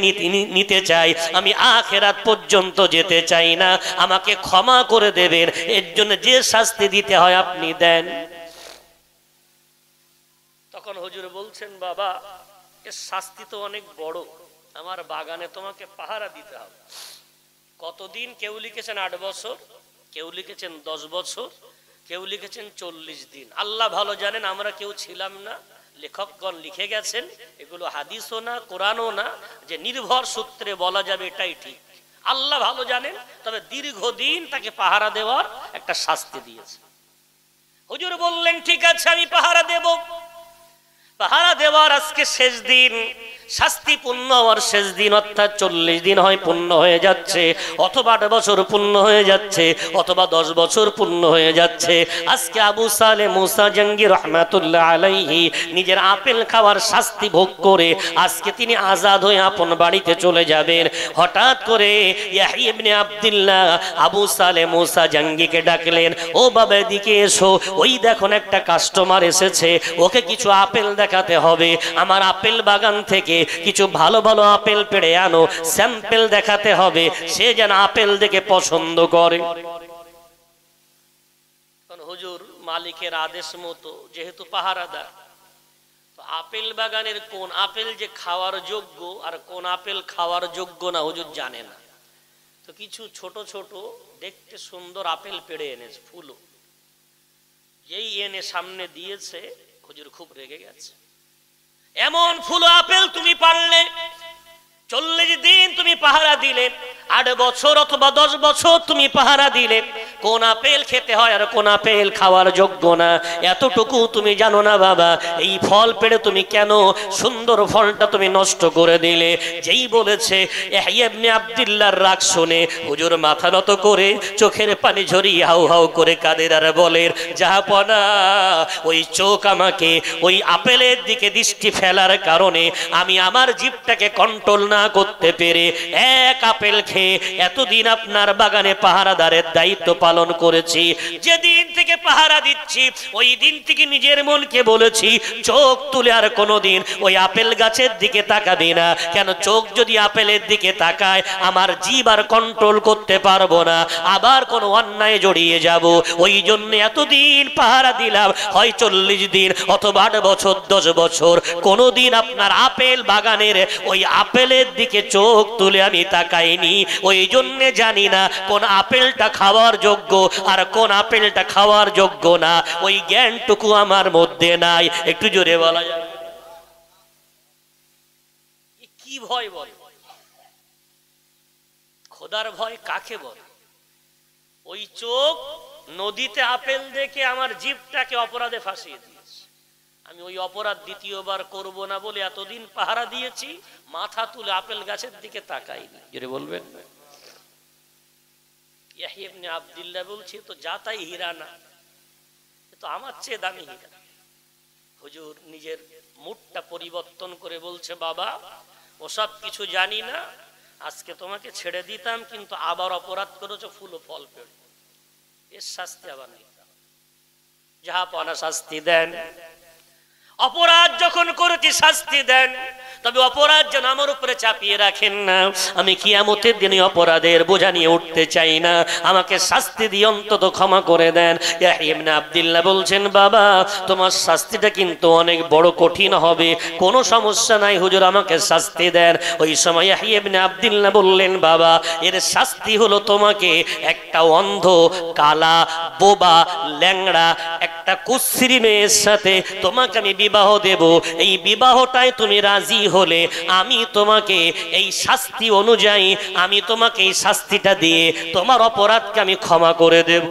Speaker 1: নিতে চাই, আমি আখিরাত পর্যন্ত যেতে চাই না। আমাকে ক্ষমা করে দেবেন, এর জন্য যে শাস্তি দিতে হয় আপনি দেন। তখন হুজুর বলছেন, বাবা এর শাস্তি তো অনেক বড়, আমার বাগানে তোমাকে পাহারা দিতে হবে। কতদিন? কেউ লিখেছেন 8 বছর, কেউ লিখেছেন 10 বছর, কেউ লিখেছেন 40 দিন। আল্লাহ ভালো জানেন, আমরা কেউ ছিলাম না, লেখকগণ লিখে গেছেন। এগুলো হাদিসও না, কোরআনও না, যে নির্ভর সূত্রে বলা যাবে এটাই ঠিক। আল্লাহ ভালো জানেন, তবে দীর্ঘদিন তাকে পাহারা দেওয়ার একটা শাস্তি দিয়েছে। হুজুর বললেন, ঠিক আছে আমি পাহারা দেব। হওয়ার আজকে শেষ দিন, শাস্তি পূর্ণ হওয়ার শেষ দিন, অর্থাৎ 40 দিন হয় পূর্ণ হয়ে যাচ্ছে, অথবা 8 বছর পূর্ণ হয়ে যাচ্ছে, অথবা 10 বছর পূর্ণ হয়ে যাচ্ছে। আজকে আবু সালেহ মুসা জঙ্গি রহমাতুল্লাহ আলাইহি নিজের আপেল খাওয়ার শাস্তি ভোগ করে আজকে তিনি আজাদ হয়ে আপন বাড়িতে চলে যাবেন। হঠাৎ করে ইয়াহইয়া ইবনে আব্দুল্লাহ আবু সালেহ মুসা জঙ্গিকে ডাকলেন, ও বাবা এদিকে এসো, ওই দেখুন একটা কাস্টমার এসেছে, ওকে কিছু আপেল দেখাতে হবে, আমার আপেল বাগান থেকে কিছু ভালো ভালো আপেল পেড়ে আনো, স্যাম্পল দেখাতে হবে, সে যেন আপেল দেখে পছন্দ করে। হুজুর মালিকের আদেশ মতো যেহেতু পাহারাদার, তো আপেল বাগানের কোন আপেল যে খাওয়ার যোগ্য আর কোন আপেল খাওয়ার যোগ্য না হুজুর জানে না। তো কিছু ছোট ছোট দেখতে সুন্দর আপেল পেড়ে এনেছে, ফুলও যেই এনে সামনে দিয়েছে হুজুর খুব রেগে গেছে। এমন ফুল আপেল তুমি পারলে, 40 দিন তুমি পাহারা দিলে, 8 বছর অথবা 10 বছর তুমি পাহারা দিলে, কোন আপেল খেতে হয় আর কোন আপেল খাওয়ার যোগ্য না এতটুকু তুমি জানো না বাবা। এই ফল পেড়ে তুমি কেন সুন্দর ফলটা তুমি নষ্ট করে দিলে? যেই বলেছে ইয়াহইয়া ইবনে আব্দুল্লাহর রাগ শুনে হুজুর মাথা নত করে চোখের পানি ঝরিয়ে হাউ হাউ করে কাঁদেন আর বলেন, জাহাপনা ওই চোখ আমাকে ওই আপেলের দিকে দৃষ্টি ফেলার কারণে আমি আমার জিভটাকে কন্ট্রোল না করতে পেরে এক আপেল খেয়ে এতদিন আপনার বাগানে পাহারাদারের দায়িত্ব পালন করেছি। যেদিন থেকে পাহারা দিচ্ছি ওই দিন থেকে নিজের মনকে বলেছি চোখ তুলে আর কোনোদিন ওই আপেল গাছের দিকে তাকাবি না। কেন? চোখ যদি আপেলের দিকে তাকায় আমার জিভ আর কন্ট্রোল করতে পারবো না, আবার কোনো অন্যায় জড়িয়ে যাব। ওই জন্য এতদিন পাহারা দিলাম, হয় 40 দিন অথবা 8 বছর 10 বছর, কোনোদিন আপনার আপেল বাগানের ওই আপেলের দিকে চোখ তুলে আমি তাকাইনি। ওই জন্য জানি না কোন আপেলটা খাওয়ার যোগ্য আর কোন আপেলটা খাওয়ার যোগ্য না, ওই জ্ঞানটুকু আমার মধ্যে নাই। একটু জোরে বলা যায় কি ভয় বল? খোদার ভয় কাকে বল? ওই চোখ নদীতে আপেল দেখে আমার জিভটাকে অপরাধে ফাঁসিয়ে দিয়েছে। আমি ওই অপরাধ দ্বিতীয়বার করব না বলে এতদিন পাহারা দিয়েছি, মাথা তুলে আপেল গাছের দিকে তাকাইনি। জোরে বলবেন না? ইয়াহইয়া ইবনে আব্দুল্লাহ বলছে, তো যা তাই হীরা না, তো আমার চেয়ে দামি হীরা। হুজুর নিজের মুডটা পরিবর্তন করে বলছে, বাবা ওসব কিছু জানি না, আজকে তোমাকে ছেড়ে দিতাম, কিন্তু আবার অপরাধ করেছো, ফুল ও ফল পেড়ো, এর শাস্তি আবার নিতাম। জাহাপনা শাস্তি দেন। অপরাধ যখন করেছি শাস্তি দেন, তবে অপরাধ যেন আমার উপরে চাপিয়ে রাখেন না। আমি কিয়ামতের দিনে অপরাধের বোঝা নিয়ে উঠতে চাই না, আমাকে শাস্তি দিয়ে অন্তত ক্ষমা করে দেন। ইয়াহইয়া ইবনে আব্দুল্লাহ বলছেন, বাবা তোমার শাস্তিটা কিন্তু অনেক বড় কঠিন হবে। কোনো সমস্যা নাই হুজুর, আমাকে শাস্তি দেন। ওই সময় ইয়াহইয়া ইবনে আব্দুল্লাহ বললেন, বাবা এর শাস্তি হলো তোমাকে একটা অন্ধ, কালা, বোবা, ল্যাংড়া একটা কুশ্রী মেয়ের সাথে তোমাকে আমি বিবাহ দেব। এই বিবাহটায় তুমি রাজি হলে আমি তোমাকে এই শাস্তি অনুযায়ী আমি তোমাকে এই শাস্তিটা দিয়ে তোমার অপরাধকে আমি ক্ষমা করে দেব।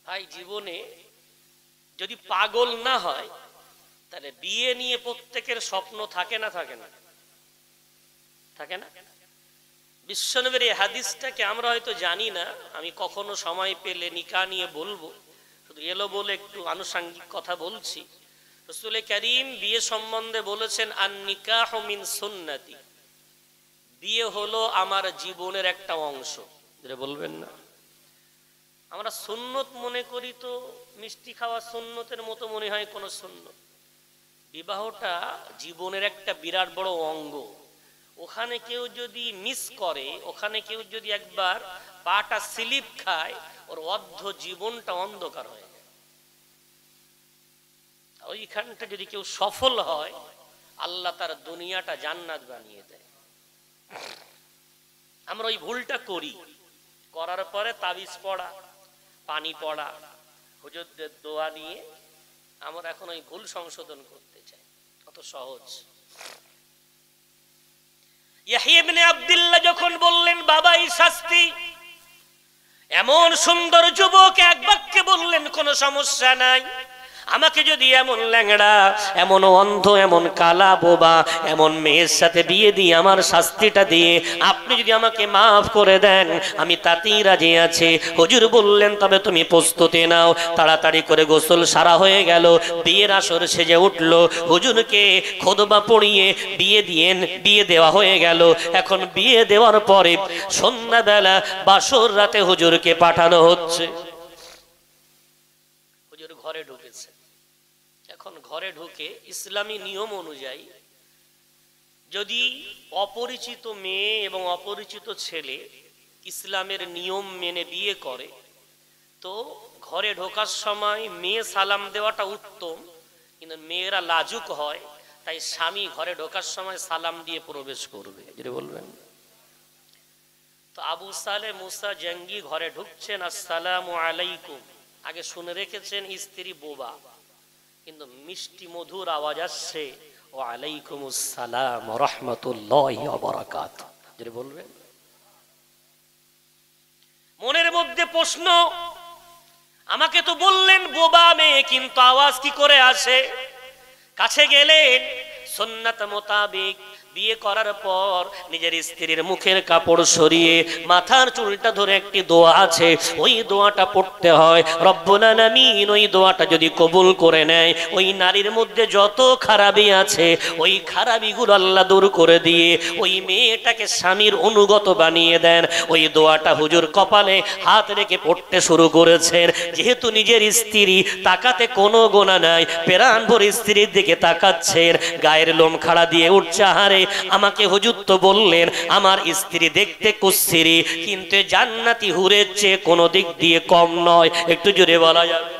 Speaker 1: ভাই জীবনে যদি পাগল না হয় তাহলে বিয়ে নিয়ে প্রত্যেকের স্বপ্ন থাকে না? থাকে না? থাকে না? বিশ্বনবীর এই হাদিসটাকে আমরা হয়তো জানি না, আমি কখনো সময় পেলে নিকাহ নিয়ে বলবো, শুধু এলো বলে একটু আনুষঙ্গিক কথা বলছি। রাসূল কারীম বিয়ে সম্বন্ধে বলেছেন, আন নিকাহু মিন সুন্নতি, বিয়ে হলো আমার জীবনের একটা অংশ। যেটা বলবেন না, আমরা সুন্নত মনে করি, তো মিষ্টি খাওয়া সুন্নতের মতো মনে হয় কোন সুন্নত? বিবাহটা জীবনের একটা বিরাট বড় অঙ্গ। ওখানে কেউ যদি মিস করে, ওখানে কেউ যদি একবার পাটা স্লিপ খায়, ওর অর্ধ জীবনটা অন্ধকার হয়ে যায়। ওইখানটা যদি কেউ সফল হয়, আল্লাহ তার দুনিয়াটা জান্নাত বানিয়ে দেয়। আমরা ওই ভুলটা করি, করার পরে তাবিজ পড়া, পানি পড়া, হুজুরদের দোয়া নিয়ে আমরা এখন ওই ভুল সংশোধন করতে চাই। কত সহজ। ইয়াহইয়া ইবনে আব্দুল্লাহ যখন বললেন, বাবা এই শাস্তি, এমন সুন্দর যুবক এক বাক্যে বললেন, কোনো সমস্যা নাই, আমাকে যদি এমন ল্যাংড়া, এমন অন্ধ, এমন কালা বোবা, এমন মেয়ের সাথে বিয়ে দিয়ে আমার শাস্তিটা দিয়ে আপনি যদি আমাকে মাফ করে দেন, আমি তাতেই রাজি আছি। হুজুর বললেন তবে তুমি প্রস্তুতি নাও। তাড়াতাড়ি করে গোসল সারা হয়ে গেল, বিয়ের আসর সেজে উঠল, হুজুরকে খুতবা পড়িয়ে বিয়ে দেওয়া হয়ে গেল। এখন বিয়ে দেওয়ার পরে সন্ধ্যাবেলা বাসর রাতে হুজুরকে পাঠানো হচ্ছে। হুজুর ঘরে ঢুকেছে। এখন ঘরে ঢুকে ইসলামী নিয়ম অনুযায়ী যদি অপরিচিত মেয়ে এবং অপরিচিত ছেলে ইসলামের নিয়ম মেনে বিয়ে করে, তো ঘরে ঢোকার সময় মেয়ে সালাম দেওয়াটা উত্তম, কিন্তু মেয়েরা লাজুক হয়, তাই স্বামী ঘরে ঢোকার সময় সালাম দিয়ে প্রবেশ করবে। যদি বলবেন তো আবু সালে মুসা জঙ্গি ঘরে ঢুকছেন, আসসালামু আলাইকুম, আগে শুনে রেখেছেন স্ত্রী বোবা, কিন্তু মিষ্টি মধুর আওয়াজ আসছে, ও আলাইকুমুস সালাম ওয়া রাহমাতুল্লাহি ওয়া বারাকাতুহু। যদি বলবেন মনের মধ্যে প্রশ্ন, আমাকে তো বললেন বোবা মেয়ে, কিন্তু আওয়াজ কি করে আসে? কাছে গেলেন, সুন্নাত মোতাবেক বিয়ে করার পর নিজের স্ত্রীর মুখের কাপড় সরিয়ে মাথার চুলটা ধরে একটি দোয়া আছে, ওই দোয়াটা পড়তে হয়। রব্বুল আলামিন ওই দোয়াটা যদি কবুল করে নেয়, ওই নারীর মধ্যে যত খারাপি আছে ওই খারাপিগুলো আল্লাহ দূর করে দিয়ে ওই মেয়েটাকে স্বামীর অনুগত বানিয়ে দেন। ওই দোয়াটা হুজুর কপালে হাত রেখে পড়তে শুরু করেছেন। যেহেতু নিজের স্ত্রী, তাকাতে কোনো গোনা নাই, প্রাণ ভরে স্ত্রীর দিকে তাকাচ্ছেন, গায়ের লোম খাড়া দিয়ে উঠছে। আহারে, আমাকে হুজুর তো বললেন আমার স্ত্রী দেখতে কুচ্ছিরি, কিন্তু জান্নাতি হুরের চেয়ে কোনো দিক দিয়ে কম নয়। একটু জোরে বলা যাবে?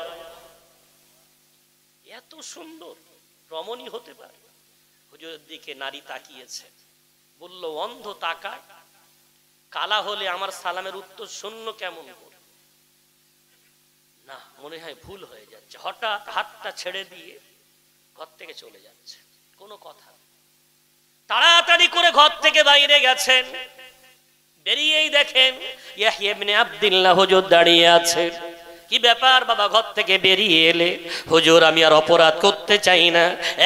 Speaker 1: এত সুন্দর রমণী হতে পারে? হুজুরের দিকে নারী তাকিয়েছে, বলল, অন্ধ তাকায়, কালা হলে আমার সালামের উত্তর শূন্য কেমন করে? না, মনে হয় ভুল হয়ে যাচ্ছে। হঠাৎ হাতটা ছেড়ে দিয়ে ঘর থেকে চলে যাচ্ছে, কোনো কথা। তাড়াতাড়ি করে ঘর থেকে বাইরে গেছেন, বেরিয়েই দেখেন ইয়াহইয়া ইবনে আব্দুল্লাহ হুজুর দাঁড়িয়ে আছে। কি ব্যাপার বাবা, ঘর থেকে বেরিয়ে এলে? হুজুর, আমি আর অপরাধ করতে চাই না,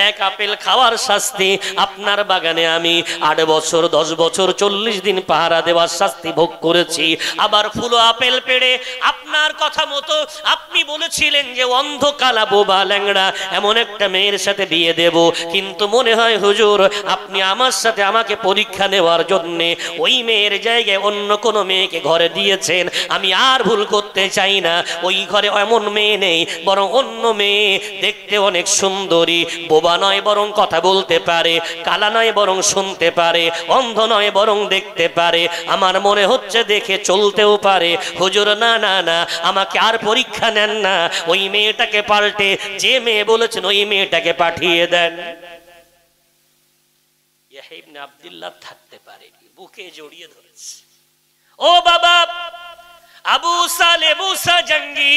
Speaker 1: এক আপেল খাওয়ার শাস্তি আপনার বাগানে আমি 8 বছর 10 বছর 40 দিন পাহারা দেওয়ার শাস্তি ভোগ করেছি। আবার ফুলো আপেল পেড়ে আপনার কথা মতো আপনি বলেছিলেন যে অন্ধ কালা বোবা ল্যাংড়া এমন একটা মেয়ের সাথে বিয়ে দেব, কিন্তু মনে হয় হুজুর আপনি আমার সাথে আমাকে পরীক্ষা নেওয়ার জন্যে ওই মেয়ের জায়গায় অন্য কোনো মেয়েকে ঘরে দিয়েছেন। আমি আর ভুল করতে চাই না। ওই ঘরে এমন মেয়ে নেই, বরং অন্য মেয়ে, দেখতে অনেক সুন্দরী, বোবা নয় বরং কথা বলতে পারে, কালা নয় বরং শুনতে পারে, অন্ধ নয় বরং দেখতে পারে, আমার মনে হচ্ছে দেখে চলতেও পারে। হুজুর, না না না, আমাকে আর পরীক্ষা নেন না, ওই মেয়েটাকে পাল্টে যে মেয়ে বলেছেন ওই মেয়েটাকে পাঠিয়ে দেন। ইয়াহইয়া ইবনে আব্দুল্লাহ থাকতে পারেনি, বুকে জড়িয়ে ধরেছে। ও বাবা আবু সালে মুসা জঙ্গি,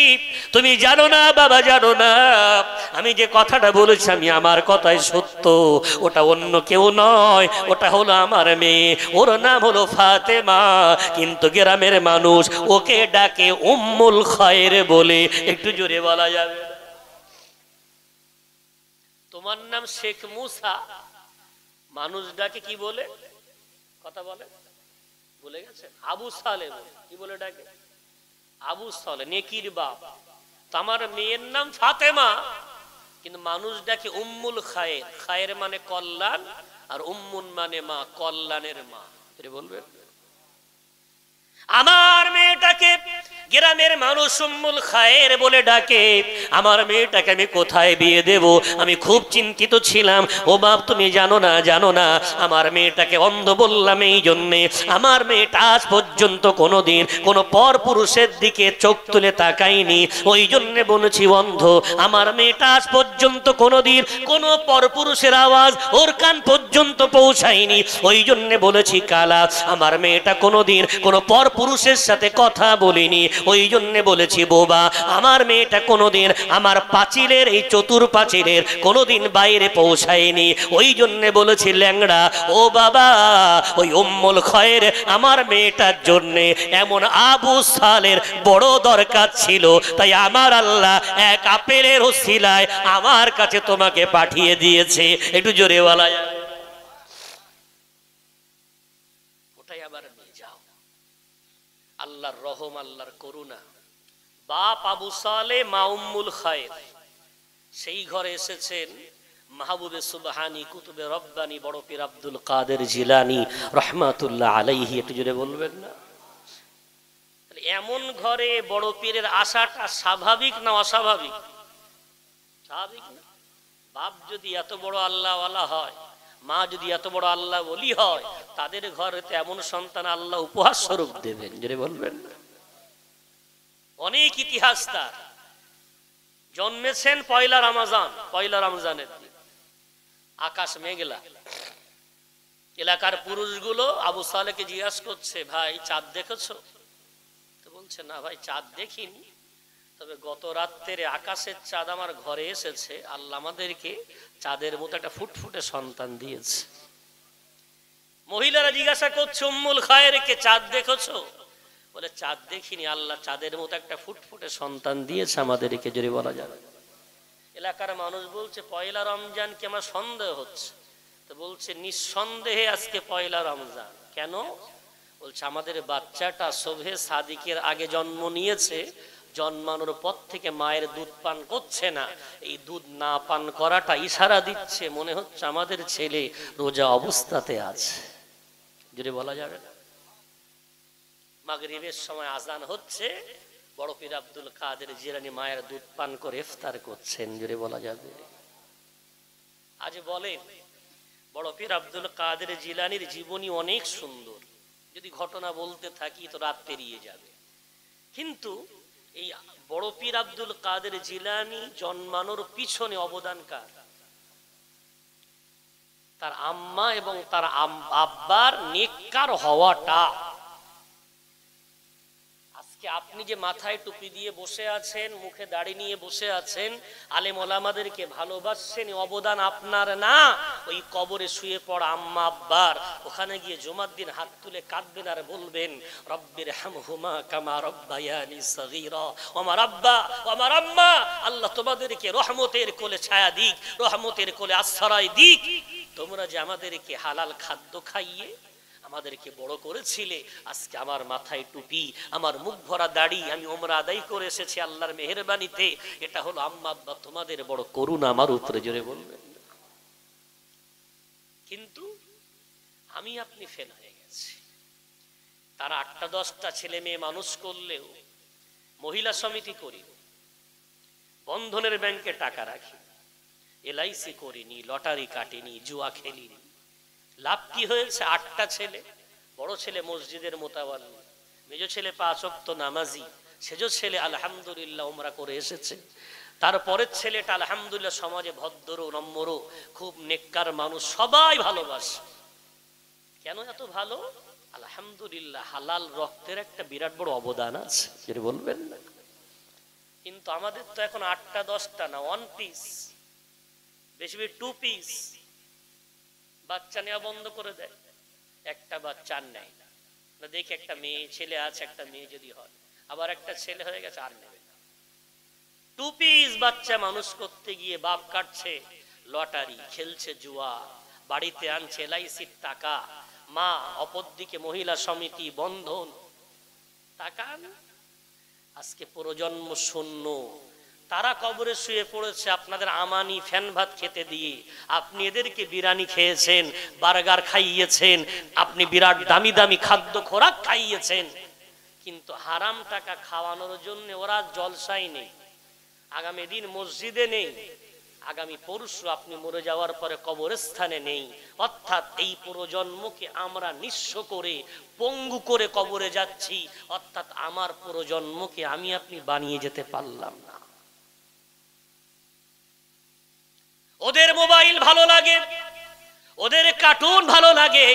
Speaker 1: তুমি জানো না বাবা, জানো না আমি যে কথাটা বলেছি আমি আমার কথাই সত্য। ওটা অন্য কেউ নয়, ওটা হলো আমার মেয়ে, ওর নাম হলো ফাতেমা, কিন্তু গ্রামের মানুষ ওকে ডাকে উম্মুল খায়ের বলে। একটু জোরে বলা যাবে? তোমার নাম শেখ মুসা, মানুষ ডাকে কি বলে? কথা বলে, বলে গেছে? আবু সালে কি বলে ডাকে? আবু সালে, নেকির বাপ। আমার মেয়ের নাম ফাতেমা, কিন্তু মানুষ ডাকে উম্মুল খায়ের। খায়ের মানে কল্যাণ, আর উম্মুন মানে মা, কল্যাণের মা। বলবেন আমার মেয়েটাকে গ্রামের মানুষ উম্মুল খায়ের বলে ডাকে। আমার মেয়েটাকে আমি কোথায় বিয়ে দেব? আমি খুব চিন্তিত ছিলাম। ও বাপ, তুমি জানো না, জানো না আমার মেয়েটাকে অন্ধ বললাম এই জন্যে, আমার মেয়েটা আজ পর্যন্ত কোনোদিন কোনো পর পুরুষের দিকে চোখ তুলে তাকায়নি, ওই জন্যে বলেছি অন্ধ। আমার মেয়েটা আজ পর্যন্ত কোনোদিন কোনো পর পুরুষের আওয়াজ ওর কান পর্যন্ত পৌঁছায়নি, ওই জন্যে বলেছি কালা। আমার মেয়েটা কোনোদিন কোনো পর পুরুষের সাথে কথা বলিনি, ওই জন্য বলেছি বোবা আমার মেয়েটা কোনোদিন আমার পাঁচিলের এই চতুর পাঁচিলের কোনোদিন বাইরে পৌঁছায়নি, ওই জন্য বলেছি ল্যাংড়া ও বাবা ওই উম্মুল খয়ের আমার মেয়েটার জন্য এমন আবু সালের বড় দরকার ছিল, তাই আমার আল্লাহ এক আপেলের ওসিলায় আমার কাছে তোমাকে পাঠিয়ে দিয়েছে। একটু জোরে বলা যায়, ওটাই আবার নিয়ে যাও। আল্লাহর রহম, আল্লাহর করুণা। বাপ আবু সালে, মা উম্মুল খায়ের। সেই ঘরে এসেছেন মাহবুবে সুবহানি, কুতুবে রব্বানি, বড় পীর আব্দুল কাদের জিলানী রহমাতুল্লাহ আলাইহি। একটু জোরে বলবেন না? এমন ঘরে বড় পীরের আশাটা স্বাভাবিক না অস্বাভাবিক? স্বাভাবিক না? বাপ যদি এত বড় আল্লাহওয়ালা হয়, মা যদি এত বড় আল্লাহ ওলি হয়, তাদের ঘরে তো এমন সন্তান আল্লাহ উপহার স্বরূপ দেবেন। জোরে বলবেন না? অনেক ইতিহাস তার। জন্মেছেন পয়লা রমজান, পয়লা রমজানের দিন। আকাশ মেঘলা। এলাকার পুরুষগুলো আবু সালেহকে জিজ্ঞাসা করছে, ভাই চাঁদ দেখেছো? তো বলছে, না ভাই চাঁদ দেখিনি, তবে গত রাত্রে আকাশের চাঁদ আমার ঘরে এসেছে, আল্লাহ আমাদেরকে চাঁদের মতো একটা ফুটফুটে সন্তান দিয়েছে। মহিলারা জিজ্ঞাসা করছে উম্মুল খায়েরকে, চাঁদ দেখেছো? বলে চাঁদ দেখিনি, আল্লাহ চাঁদের মতো একটা ফুটফুটে সন্তান দিয়েছে আমাদেরকে। জোরে বলা যাবে। এলাকার মানুষ বলছে পয়লা রমজান কি আমার সন্দেহ হচ্ছে? তো বলছে নিঃসন্দেহে আজকে পয়লা রমজান। কেন? বলছে আমাদের বাচ্চাটা শোভে সাদিকের আগে জন্ম নিয়েছে, জন্মানোর পর থেকে মায়ের দুধ পান করছে না, এই দুধ না পান করাটা ইশারা দিচ্ছে মনে হচ্ছে আমাদের ছেলে রোজা অবস্থাতে আছে। যদি বলা যাবে না? মাগরিবের সময় আজান হচ্ছে, বড় পীর আব্দুল কাদের জিলানী মায়ের দুধ পান করে ইফতার করছেন। যদি বলা যাবে। আজ বলেন বড় পীর আব্দুল কাদের জিলানীর জীবনী অনেক সুন্দর, যদি ঘটনা বলতে থাকি তো রাত পেরিয়ে যাবে। কিন্তু এই বড় পীর আব্দুল কাদের জিলানী জন্মানোর পিছনে অবদান কার? তার আম্মা এবং তার আব্বার নেককার হওয়াটা। আপনি যে মাথায় টুপি দিয়ে বসে আছেন, মুখে দাড়ি নিয়ে বসে আছেন, আলেম ওলামাদেরকে ভালোবাসছেন, অবদান আপনার না, ওই কবরে শুয়ে পড়া আম্মা আব্বার। ওখানে গিয়ে জুমার দিন হাত তুলে কাঁদবেন আর বলবেন রব্বির হামহুমা কামা রব্বায়ানি সগীরা। আমার আব্বা, আমার আম্মা, আল্লাহ তোমাদেরকে রহমতের কোলে ছায়া দিক, রহমতের কোলে আশ্রয় দিক। তোমরা যে আমাদেরকে হালাল খাদ্য খাইয়ে আমাদেরকে বড় করেছিলে, আজকে আমার মাথায় টুপি, আমার মুখ ভরা দাড়ি, আমি ওমরা আদায় করে এসেছি আল্লাহর মেহেরবানিতে। এটা হলো আম্মা আব্বা তোমাদের বড় করুণা আমার উপরে। জোরে বলবেন। কিন্তু আমি আপনি ফেল হয়ে গেছি। তারা 8-10টা ছেলে মেয়ে মানুষ করলেও মহিলা সমিতি করি, বন্ধনের ব্যাংকে টাকা রাখি, LIC করিনি, লটারি কাটিনি, জুয়া খেলিনি। লাভ কি হয়েছে? 8টা ছেলে, বড় ছেলে মসজিদের মোতাওয়াল্লি, মেজো ছেলে 5 ওয়াক্ত নামাজি, সেজো ছেলে আলহামদুলিল্লাহ উমরা করে এসেছে, তারপরের ছেলেটা আলহামদুলিল্লাহ সমাজে ভদ্র নম্র, খুব নেককার মানুষ, সবাই ভালোবাসে। কেন এত ভালো? আলহামদুলিল্লাহ হালাল রক্তের একটা বিরাট বড় অবদান আছে। যেটা বলবেন না? কিন্তু আমাদের তো এখন 8টা-10টা না, 1 পিস, বেশি বেশি 2 পিস বাচ্চা নেওয়া বন্ধ করে দেয়। একটা বাচ্চা নেয় না, দেখি একটা মেয়ে ছেলে আছে, একটা মেয়ে যদি হয়, আবার একটা ছেলে হয়ে গেছে আর নেবে না। 2 পিস বাচ্চা মানুষ করতে গিয়ে বাপ কাটছে লটারি, খেলছে জুয়া, বাড়িতে আনছে LICর টাকা, মা অপরদিকে মহিলা সমিতি, বন্ধন, টাকা। আজকে প্রজন্ম শূন্য। তারা কবরে শুয়ে পড়েছে আপনাদের আমানি ফ্যান ভাত খেতে দিয়ে। আপনি এদেরকে বিরিয়ানি খেয়েছেন, বার্গার খাইয়েছেন, আপনি বিরাট দামি দামি খাদ্য খোরাক খাইয়েছেন, কিন্তু হারাম টাকা খাওয়ানোর জন্য ওরা জলসাই নেই, আগামী দিন মসজিদে নেই, আগামী পরশু আপনি মরে যাওয়ার পরে কবরস্থানে নেই। অর্থাৎ এই প্রজন্মকে আমরা নিঃস্ব করে, পঙ্গু করে কবরে যাচ্ছি। অর্থাৎ আমার প্রজন্মকে আমি আপনি বানিয়ে যেতে পারলাম না। ওদের মোবাইল ভালো লাগে, ওদের কার্টুন ভালো লাগে,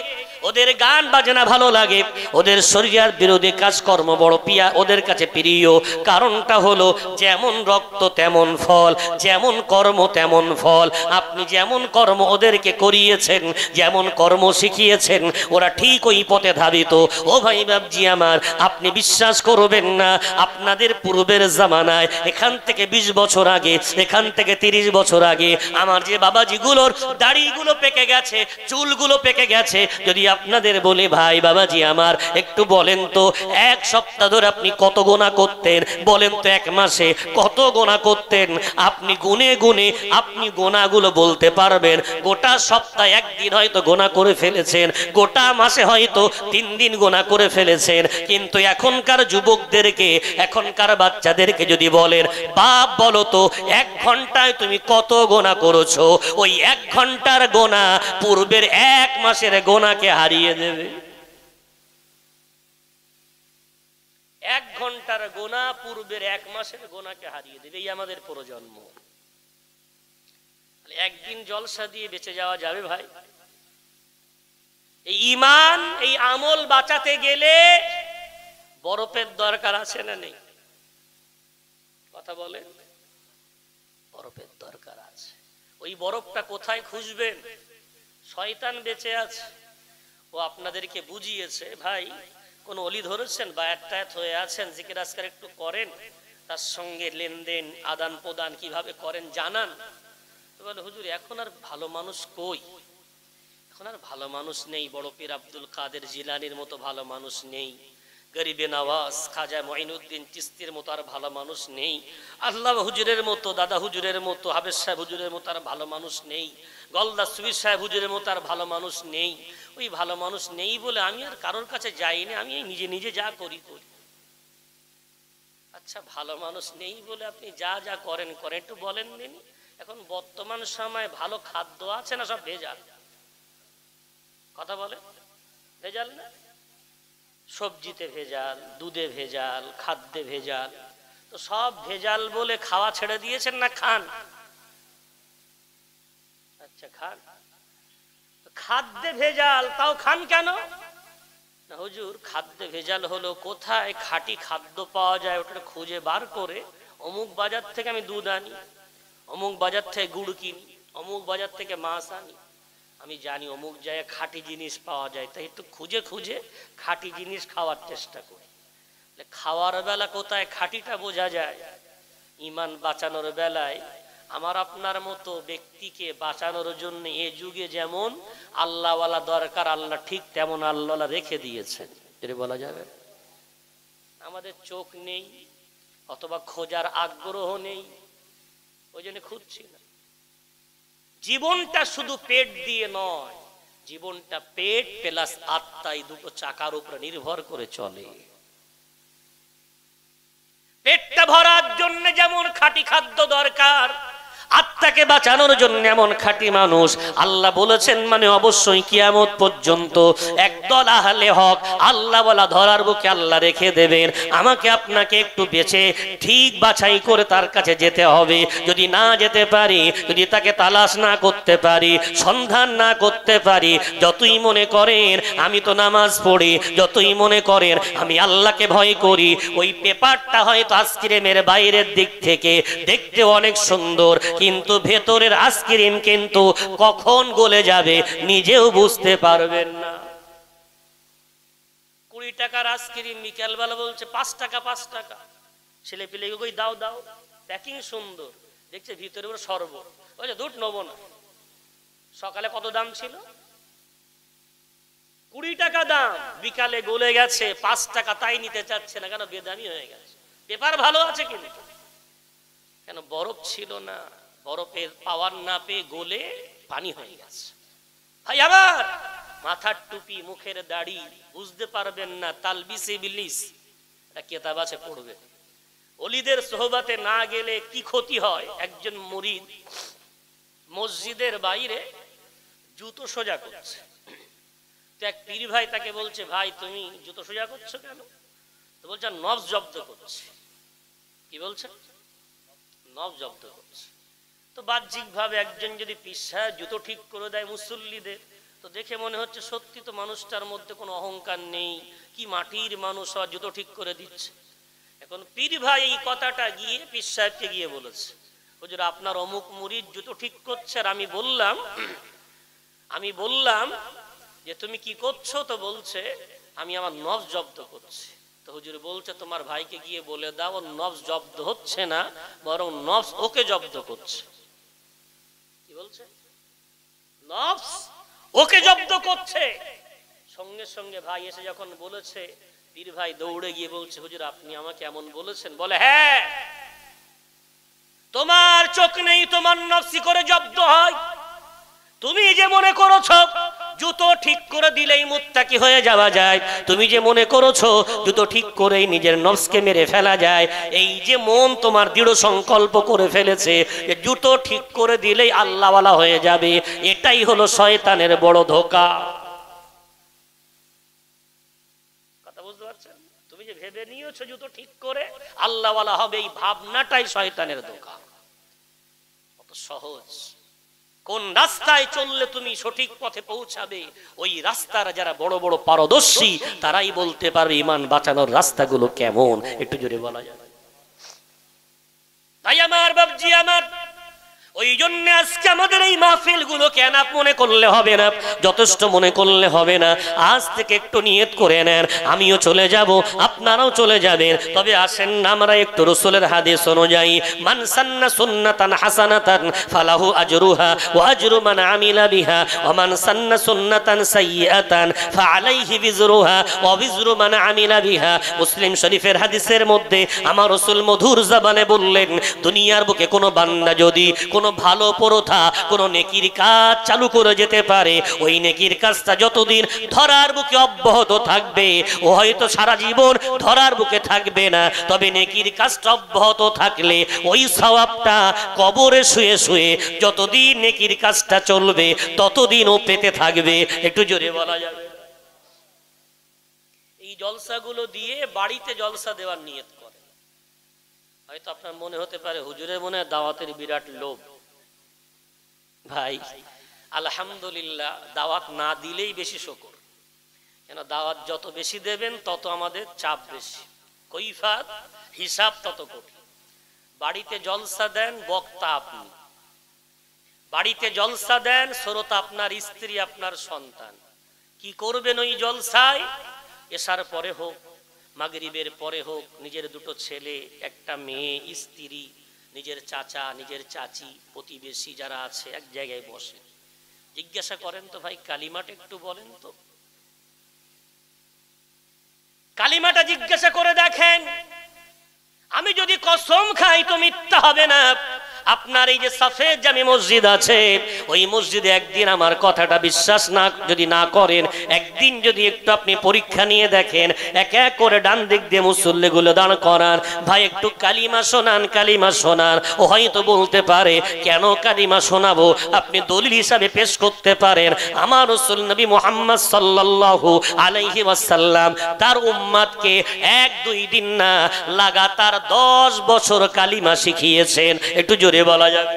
Speaker 1: ওদের গান বাজনা ভালো লাগে, ওদের শরীয়ত বিরোধী কাজকর্ম বড় ওদের কাছে প্রিয়। কারণটা হলো যেমন রক্ত তেমন ফল, যেমন কর্ম তেমন ফল। আপনি যেমন কর্ম ওদেরকে করিয়েছেন, যেমন কর্ম শিখিয়েছেন, ওরা ঠিক ওই পথে ধাবিত। ও ভাই বাবজি আমার, আপনি বিশ্বাস করবেন না, আপনাদের পূর্বের জামানায় এখান থেকে 20 বছর আগে, এখান থেকে 30 বছর আগে আমার যে বাবাজিগুলোর দাড়িগুলো পেকে গেছে, চুলগুলো পেকে গেছে, যদি আপনাদের বলে ভাই বাবাজি আমার একটু বলেন তো এক সপ্তাহ ধরে আপনি কত গোনা করতেন, বলেন তো এক মাসে কত গোনা করতেন, আপনি গুনে গুনে আপনি গোনাগুলো বলতে পারবেন। গোটা সপ্তাহে একদিন হয়তো গোনা করে ফেলেছেন, গোটা মাসে হয়তো 3 দিন গোনা করে ফেলেছেন। কিন্তু এখনকার যুবকদেরকে, এখনকার বাচ্চাদেরকে যদি বলেন বাপ বলো তো 1 ঘন্টায় তুমি কত গোনা করেছো, ওই 1 ঘন্টার গোনা পূর্বের 1 মাসের গোনাকে হারিয়ে দেবে। 1 ঘন্টার গোনা পূর্বের 1 মাসের গোনাকে হারিয়ে দেবে। এই আমাদের প্রজন্ম। একদিন জলসা দিয়ে বেঁচে যাওয়া যাবে ভাই? এই ঈমান, এই আমল বাঁচাতে গেলে বরফের দরকার আছে না নেই? কথা বলেন। বরফের দরকার আছে। ওই বরফটা কোথায় খুঁজবেন? শয়তান বেঁচে আছে, ও আপনাদেরকে বুঝিয়েছে ভাই কোন অলি ধরেছেন, বায়াত টায়াত হয়ে আছেন, জিকির আজকার একটু করেন, তার সঙ্গে লেনদেন আদান প্রদান কিভাবে করেন জানান। তো বলে হুজুর এখন আর ভালো মানুষ কই, এখন আর ভালো মানুষ নেই, বড় পীর আব্দুল কাদের জিলানির মতো ভালো মানুষ নেই, গরিবে নওয়াজ খাজা মঈনুদ্দিন চিস্তির মতো আর ভালো মানুষ নেই, আল্লাহ হুজুরের মতো, দাদা হুজুরের মতো, হাবেজ সাহেব হুজুরের মতো আর ভালো মানুষ নেই, গলদা সুবীর সাহেব হুজুরের মতো আর ভালো মানুষ নেই। ওই ভালো মানুষ নেই বলে আমি আর কারোর কাছে যাইনি, আমি নিজে নিজে যা করি করি। আচ্ছা ভালো মানুষ নেই বলে আপনি যা যা করেন করেন, একটু বলেন দিন। এখন বর্তমান সময় ভালো খাদ্য আছে না সব ভেজাল? কথা বলে ভেজাল না? সবজিতে ভেজাল, দুধে ভেজাল, খাদ্যে ভেজাল। তো সব ভেজাল বলে খাওয়া ছেড়ে দিয়েছেন না খান? আচ্ছা খান। খাদ্যে ভেজাল তাও খান কেন? না হুজুর খাদ্যে ভেজাল হলো কোথায় খাঁটি খাদ্য পাওয়া যায় ওটা খুঁজে বার করে, অমুক বাজার থেকে আমি দুধ আনি, অমুক বাজার থেকে গুড় কিনি, অমুক বাজার থেকে মাছ আনি, আমি জানি অমুক জায়গায় খাঁটি জিনিস পাওয়া যায়, তাই একটু খুঁজে খুঁজে খাঁটি জিনিস খাওয়ার চেষ্টা করি। খাওয়ার বেলা কোথায় খাঁটিটা বোঝা যায়? ঈমান বাঁচানোর বেলায় আমার আপনার মতো ব্যক্তিকে বাঁচানোর জন্য এ যুগে যেমন আল্লাহওয়ালা দরকার, আল্লাহ ঠিক তেমন আল্লাহ রেখে দিয়েছেন, এটা বলা যাবে। আমাদের চোখ নেই অথবা খোঁজার আগ্রহ নেই, ওই জন্য খুঁজছি না। জীবনটা শুধু পেট দিয়ে নয়, জীবনটা পেট প্লাস আত্মা, এই দুটো চাকার উপরে নির্ভর করে চলে। পেটটা ভরার জন্য যেমন খাঁটি খাদ্য দরকার, আত্মাকে বাঁচানোর জন্য এমন খাঁটি মানুষ আল্লাহ বলেছেন, মানে অবশ্যই কিয়ামত পর্যন্ত একদল আহলে হক আল্লাহ বলা ধরার বুকে আল্লাহ রেখে দেবেন। আমাকে আপনাকে একটু বেছে ঠিক বাছাই করে তার কাছে যেতে হবে। যদি না যেতে পারি, যদি তাকে তালাশ না করতে পারি, সন্ধান না করতে পারি, যতই মনে করেন আমি তো নামাজ পড়ি, যতই মনে করেন আমি আল্লাহকে ভয় করি, ওই পেপারটা হয়তো আইসক্রিমের বাইরের দিক থেকে দেখতে অনেক সুন্দর, কিন্তু ভেতরের আইসক্রিম কিন্তু কখন গলে যাবে নিজেও বুঝতে পারবেন না। 20 টাকার আইসক্রিম বিকেলবেলা বলছে 5 টাকা 5 টাকা, ছেলে পেলে কই দাও দাও, প্যাকিং সুন্দর, দেখছে ভিতরে ওর শরবত, বলছে দুধ নেবো না। সকালে কত দাম ছিল? 20 টাকা দাম, বিকালে গলে গেছে 5 টাকা, তাই নিতে চাচ্ছে না কেন? বেদামি হয়ে গেছে। পেপার ভালো আছে কিন্তু কেন? বরফ ছিল না, বরফের পাওয়ার না পেয়ে গলে পানি হয়ে গেছে। ভাই আবার মাথার টুপি মুখের দাড়ি বুঝতে পারবেন না, তালবিসে ইবলিস একটা কিতাব আছে পড়বে। ওলিদের সোহবাতে না গেলে কি ক্ষতি হয়? একজন মুরিদ মসজিদের বাইরে জুতো সোজা করছে, তো এক পীর ভাই তাকে বলছে, ভাই তুমি জুতো সোজা করছো কেন? তো বলছে নফস জব্দ করছে। কি বলছে? নফস জব্দ করছে। তো বাহ্যিক ভাবে একজন যদি পীর সাহেব জুতো ঠিক করে দেয় মুসল্লিদের, তো দেখে মনে হচ্ছে সত্যি তো মানুষটার মধ্যে কোনো অহংকার নেই, কি মাটির মানুষ, আর জুতো ঠিক করে দিচ্ছে। এখন পীর ভাই এই কথাটা গিয়ে পীর সাহেবকে গিয়ে বলেছে, হুজুর আপনার অমুক মুরিদ জুতো ঠিক করছে। আর আমি বললাম যে তুমি কি করছো? তো বলছে আমি আমার নফস জব্দ করছি। তো হুজুর বলছে তোমার ভাইকে গিয়ে বলে দাও ওর নফস জব্দ হচ্ছে না, বরং নফস ওকে জব্দ করছে। কি বলছে? নফস ওকে জব্দ করছে। সঙ্গে সঙ্গে ভাই এসে যখন বলেছে, পীর ভাই দৌড়ে গিয়ে বলছে হুজুর আপনি আমাকে এমন বলেছেন? বলে হ্যাঁ, তোমার চোখ নেই, তোমার নফসি করে জব্দ হয়। তুমি যে মনে করেছো জুতো ঠিক করে দিলেই মুত্তাকি হয়ে যাওয়া যায়, তুমি যে মনে করেছো জুতো ঠিক করেই নিজের নফসকে মেরে ফেলা যায়, এই যে মন তোমার দৃঢ় সংকল্প করে ফেলেছে যে জুতো ঠিক করে দিলেই আল্লাহওয়ালা হয়ে যাবে, এটাই হলো শয়তানের বড় ধোঁকা। কথা বুঝতে পারছেন? তুমি যে ভেবে নিয়েছো জুতো ঠিক করে আল্লাহওয়ালা হবে, এই ভাবনাটাই শয়তানের ধোঁকা। কত সহজ। কোন রাস্তায় চললে তুমি সঠিক পথে পৌঁছাবে, ওই রাস্তার যারা বড় বড় পারদর্শী তারাই বলতে পারবে ইমান বাঁচানোর রাস্তাগুলো কেমন। একটু জোরে বলা যায়। তাই আমার বাবজি আমার, ওই জন্য আজকে আমাদের এই মাহফিল গুলো কেন মনে করলে হবে না, যথেষ্ট মনে করলে হবে না। আজ থেকে একটু নিয়ত করে নেন, আমিও চলে যাব, আপনারাও চলে যাবেন। তবে আসেন না আমরা একটু রাসূলের হাদিস অনুযায়ী, মান সান্না সুন্নাতান হাসানাতান ফালাহু আজরুহা ওয়া আজরু মান আমিলা বিহা ওয়া মান সান্না সুন্নাতান সাইয়্যাতান ফাআলাইহি বিজরুহা ওয়া বিজরু মান আমিলা বিহা। মুসলিম শরীফের হাদিসের মধ্যে আমার রাসূল মধুর জবানে বললেন, দুনিয়ার বুকে কোনো বান্দা যদি কোনো ভালো প্রথা, কোন নেকির কাজ চালু করে যেতে পারে, ওই নেকির কাজটা যতদিন ধরার বুকে অব্যাহত থাকবে, ও হয়তো সারা জীবন ধরার বুকে থাকবে না, তবে নেকির কাজটা অব্যাহত থাকলে ওই সওয়াবটা কবরে শুয়ে শুয়ে যতদিন নেকির কাজটা চলবে ততদিন ও পেতে থাকবে। একটু জোরে বলা যাবে। এই জলসাগুলো দিয়ে বাড়িতে জলসা দেওয়ার নিয়ত করে। হয়তো আপনার মনে হতে পারে হুজুরের মনে দাওয়াতের বিরাট লোভ। ভাই আলহামদুলিল্লাহ, দাওয়াত না দিলেই বেশি শুকর। কেন দাওয়াত যত বেশি দেবেন তত আমাদের চাপ বেশি, কৈফাত হিসাব তত কঠিন। বাড়িতে জলসা দেন বক্তা আপনি, বাড়িতে জলসা দেন শ্রোতা আপনার স্ত্রী, আপনার সন্তান। কি করবেন ওই জলসায়? এশার পরে হোক, মাগরিবের পরে হোক, নিজের দুটো ছেলে, একটা মেয়ে, স্ত্রী, নিজের চাচা, নিজের চাচি, প্রতিবেশী যারা আছে এক জায়গায় বসে জিজ্ঞাসা করেন তো ভাই কালিমাটা একটু বলেন তো। কালিমাটা জিজ্ঞাসা করে দেখেন, আমি যদি কসম খাই তো মিথ্যা হবে না। আপনার এই যে সফেদ জামি মসজিদ আছে, ওই মসজিদে একদিন আমার কথাটা বিশ্বাস না যদি না করেন, একদিন যদি একটু আপনি পরীক্ষা নিয়ে দেখেন, এক এক করে ডান দিক দিয়ে মুসল্লিগুলো দাঁড় করান, ভাই একটু কালিমা শোনান, কালিমা শোনান। ও হয়তো বলতে পারে কেন কালিমা শোনাবো, আপনি দলিল হিসাবে পেশ করতে পারেন আমার রাসূল নবী মুহাম্মদ সাল্লাল্লাহু আলাইহি ওয়াসাল্লাম তার উম্মতকে 1-2 দিন না লাগাতার 10 বছর কালিমা শিখিয়েছেন। একটু জোরে বলা যাবে।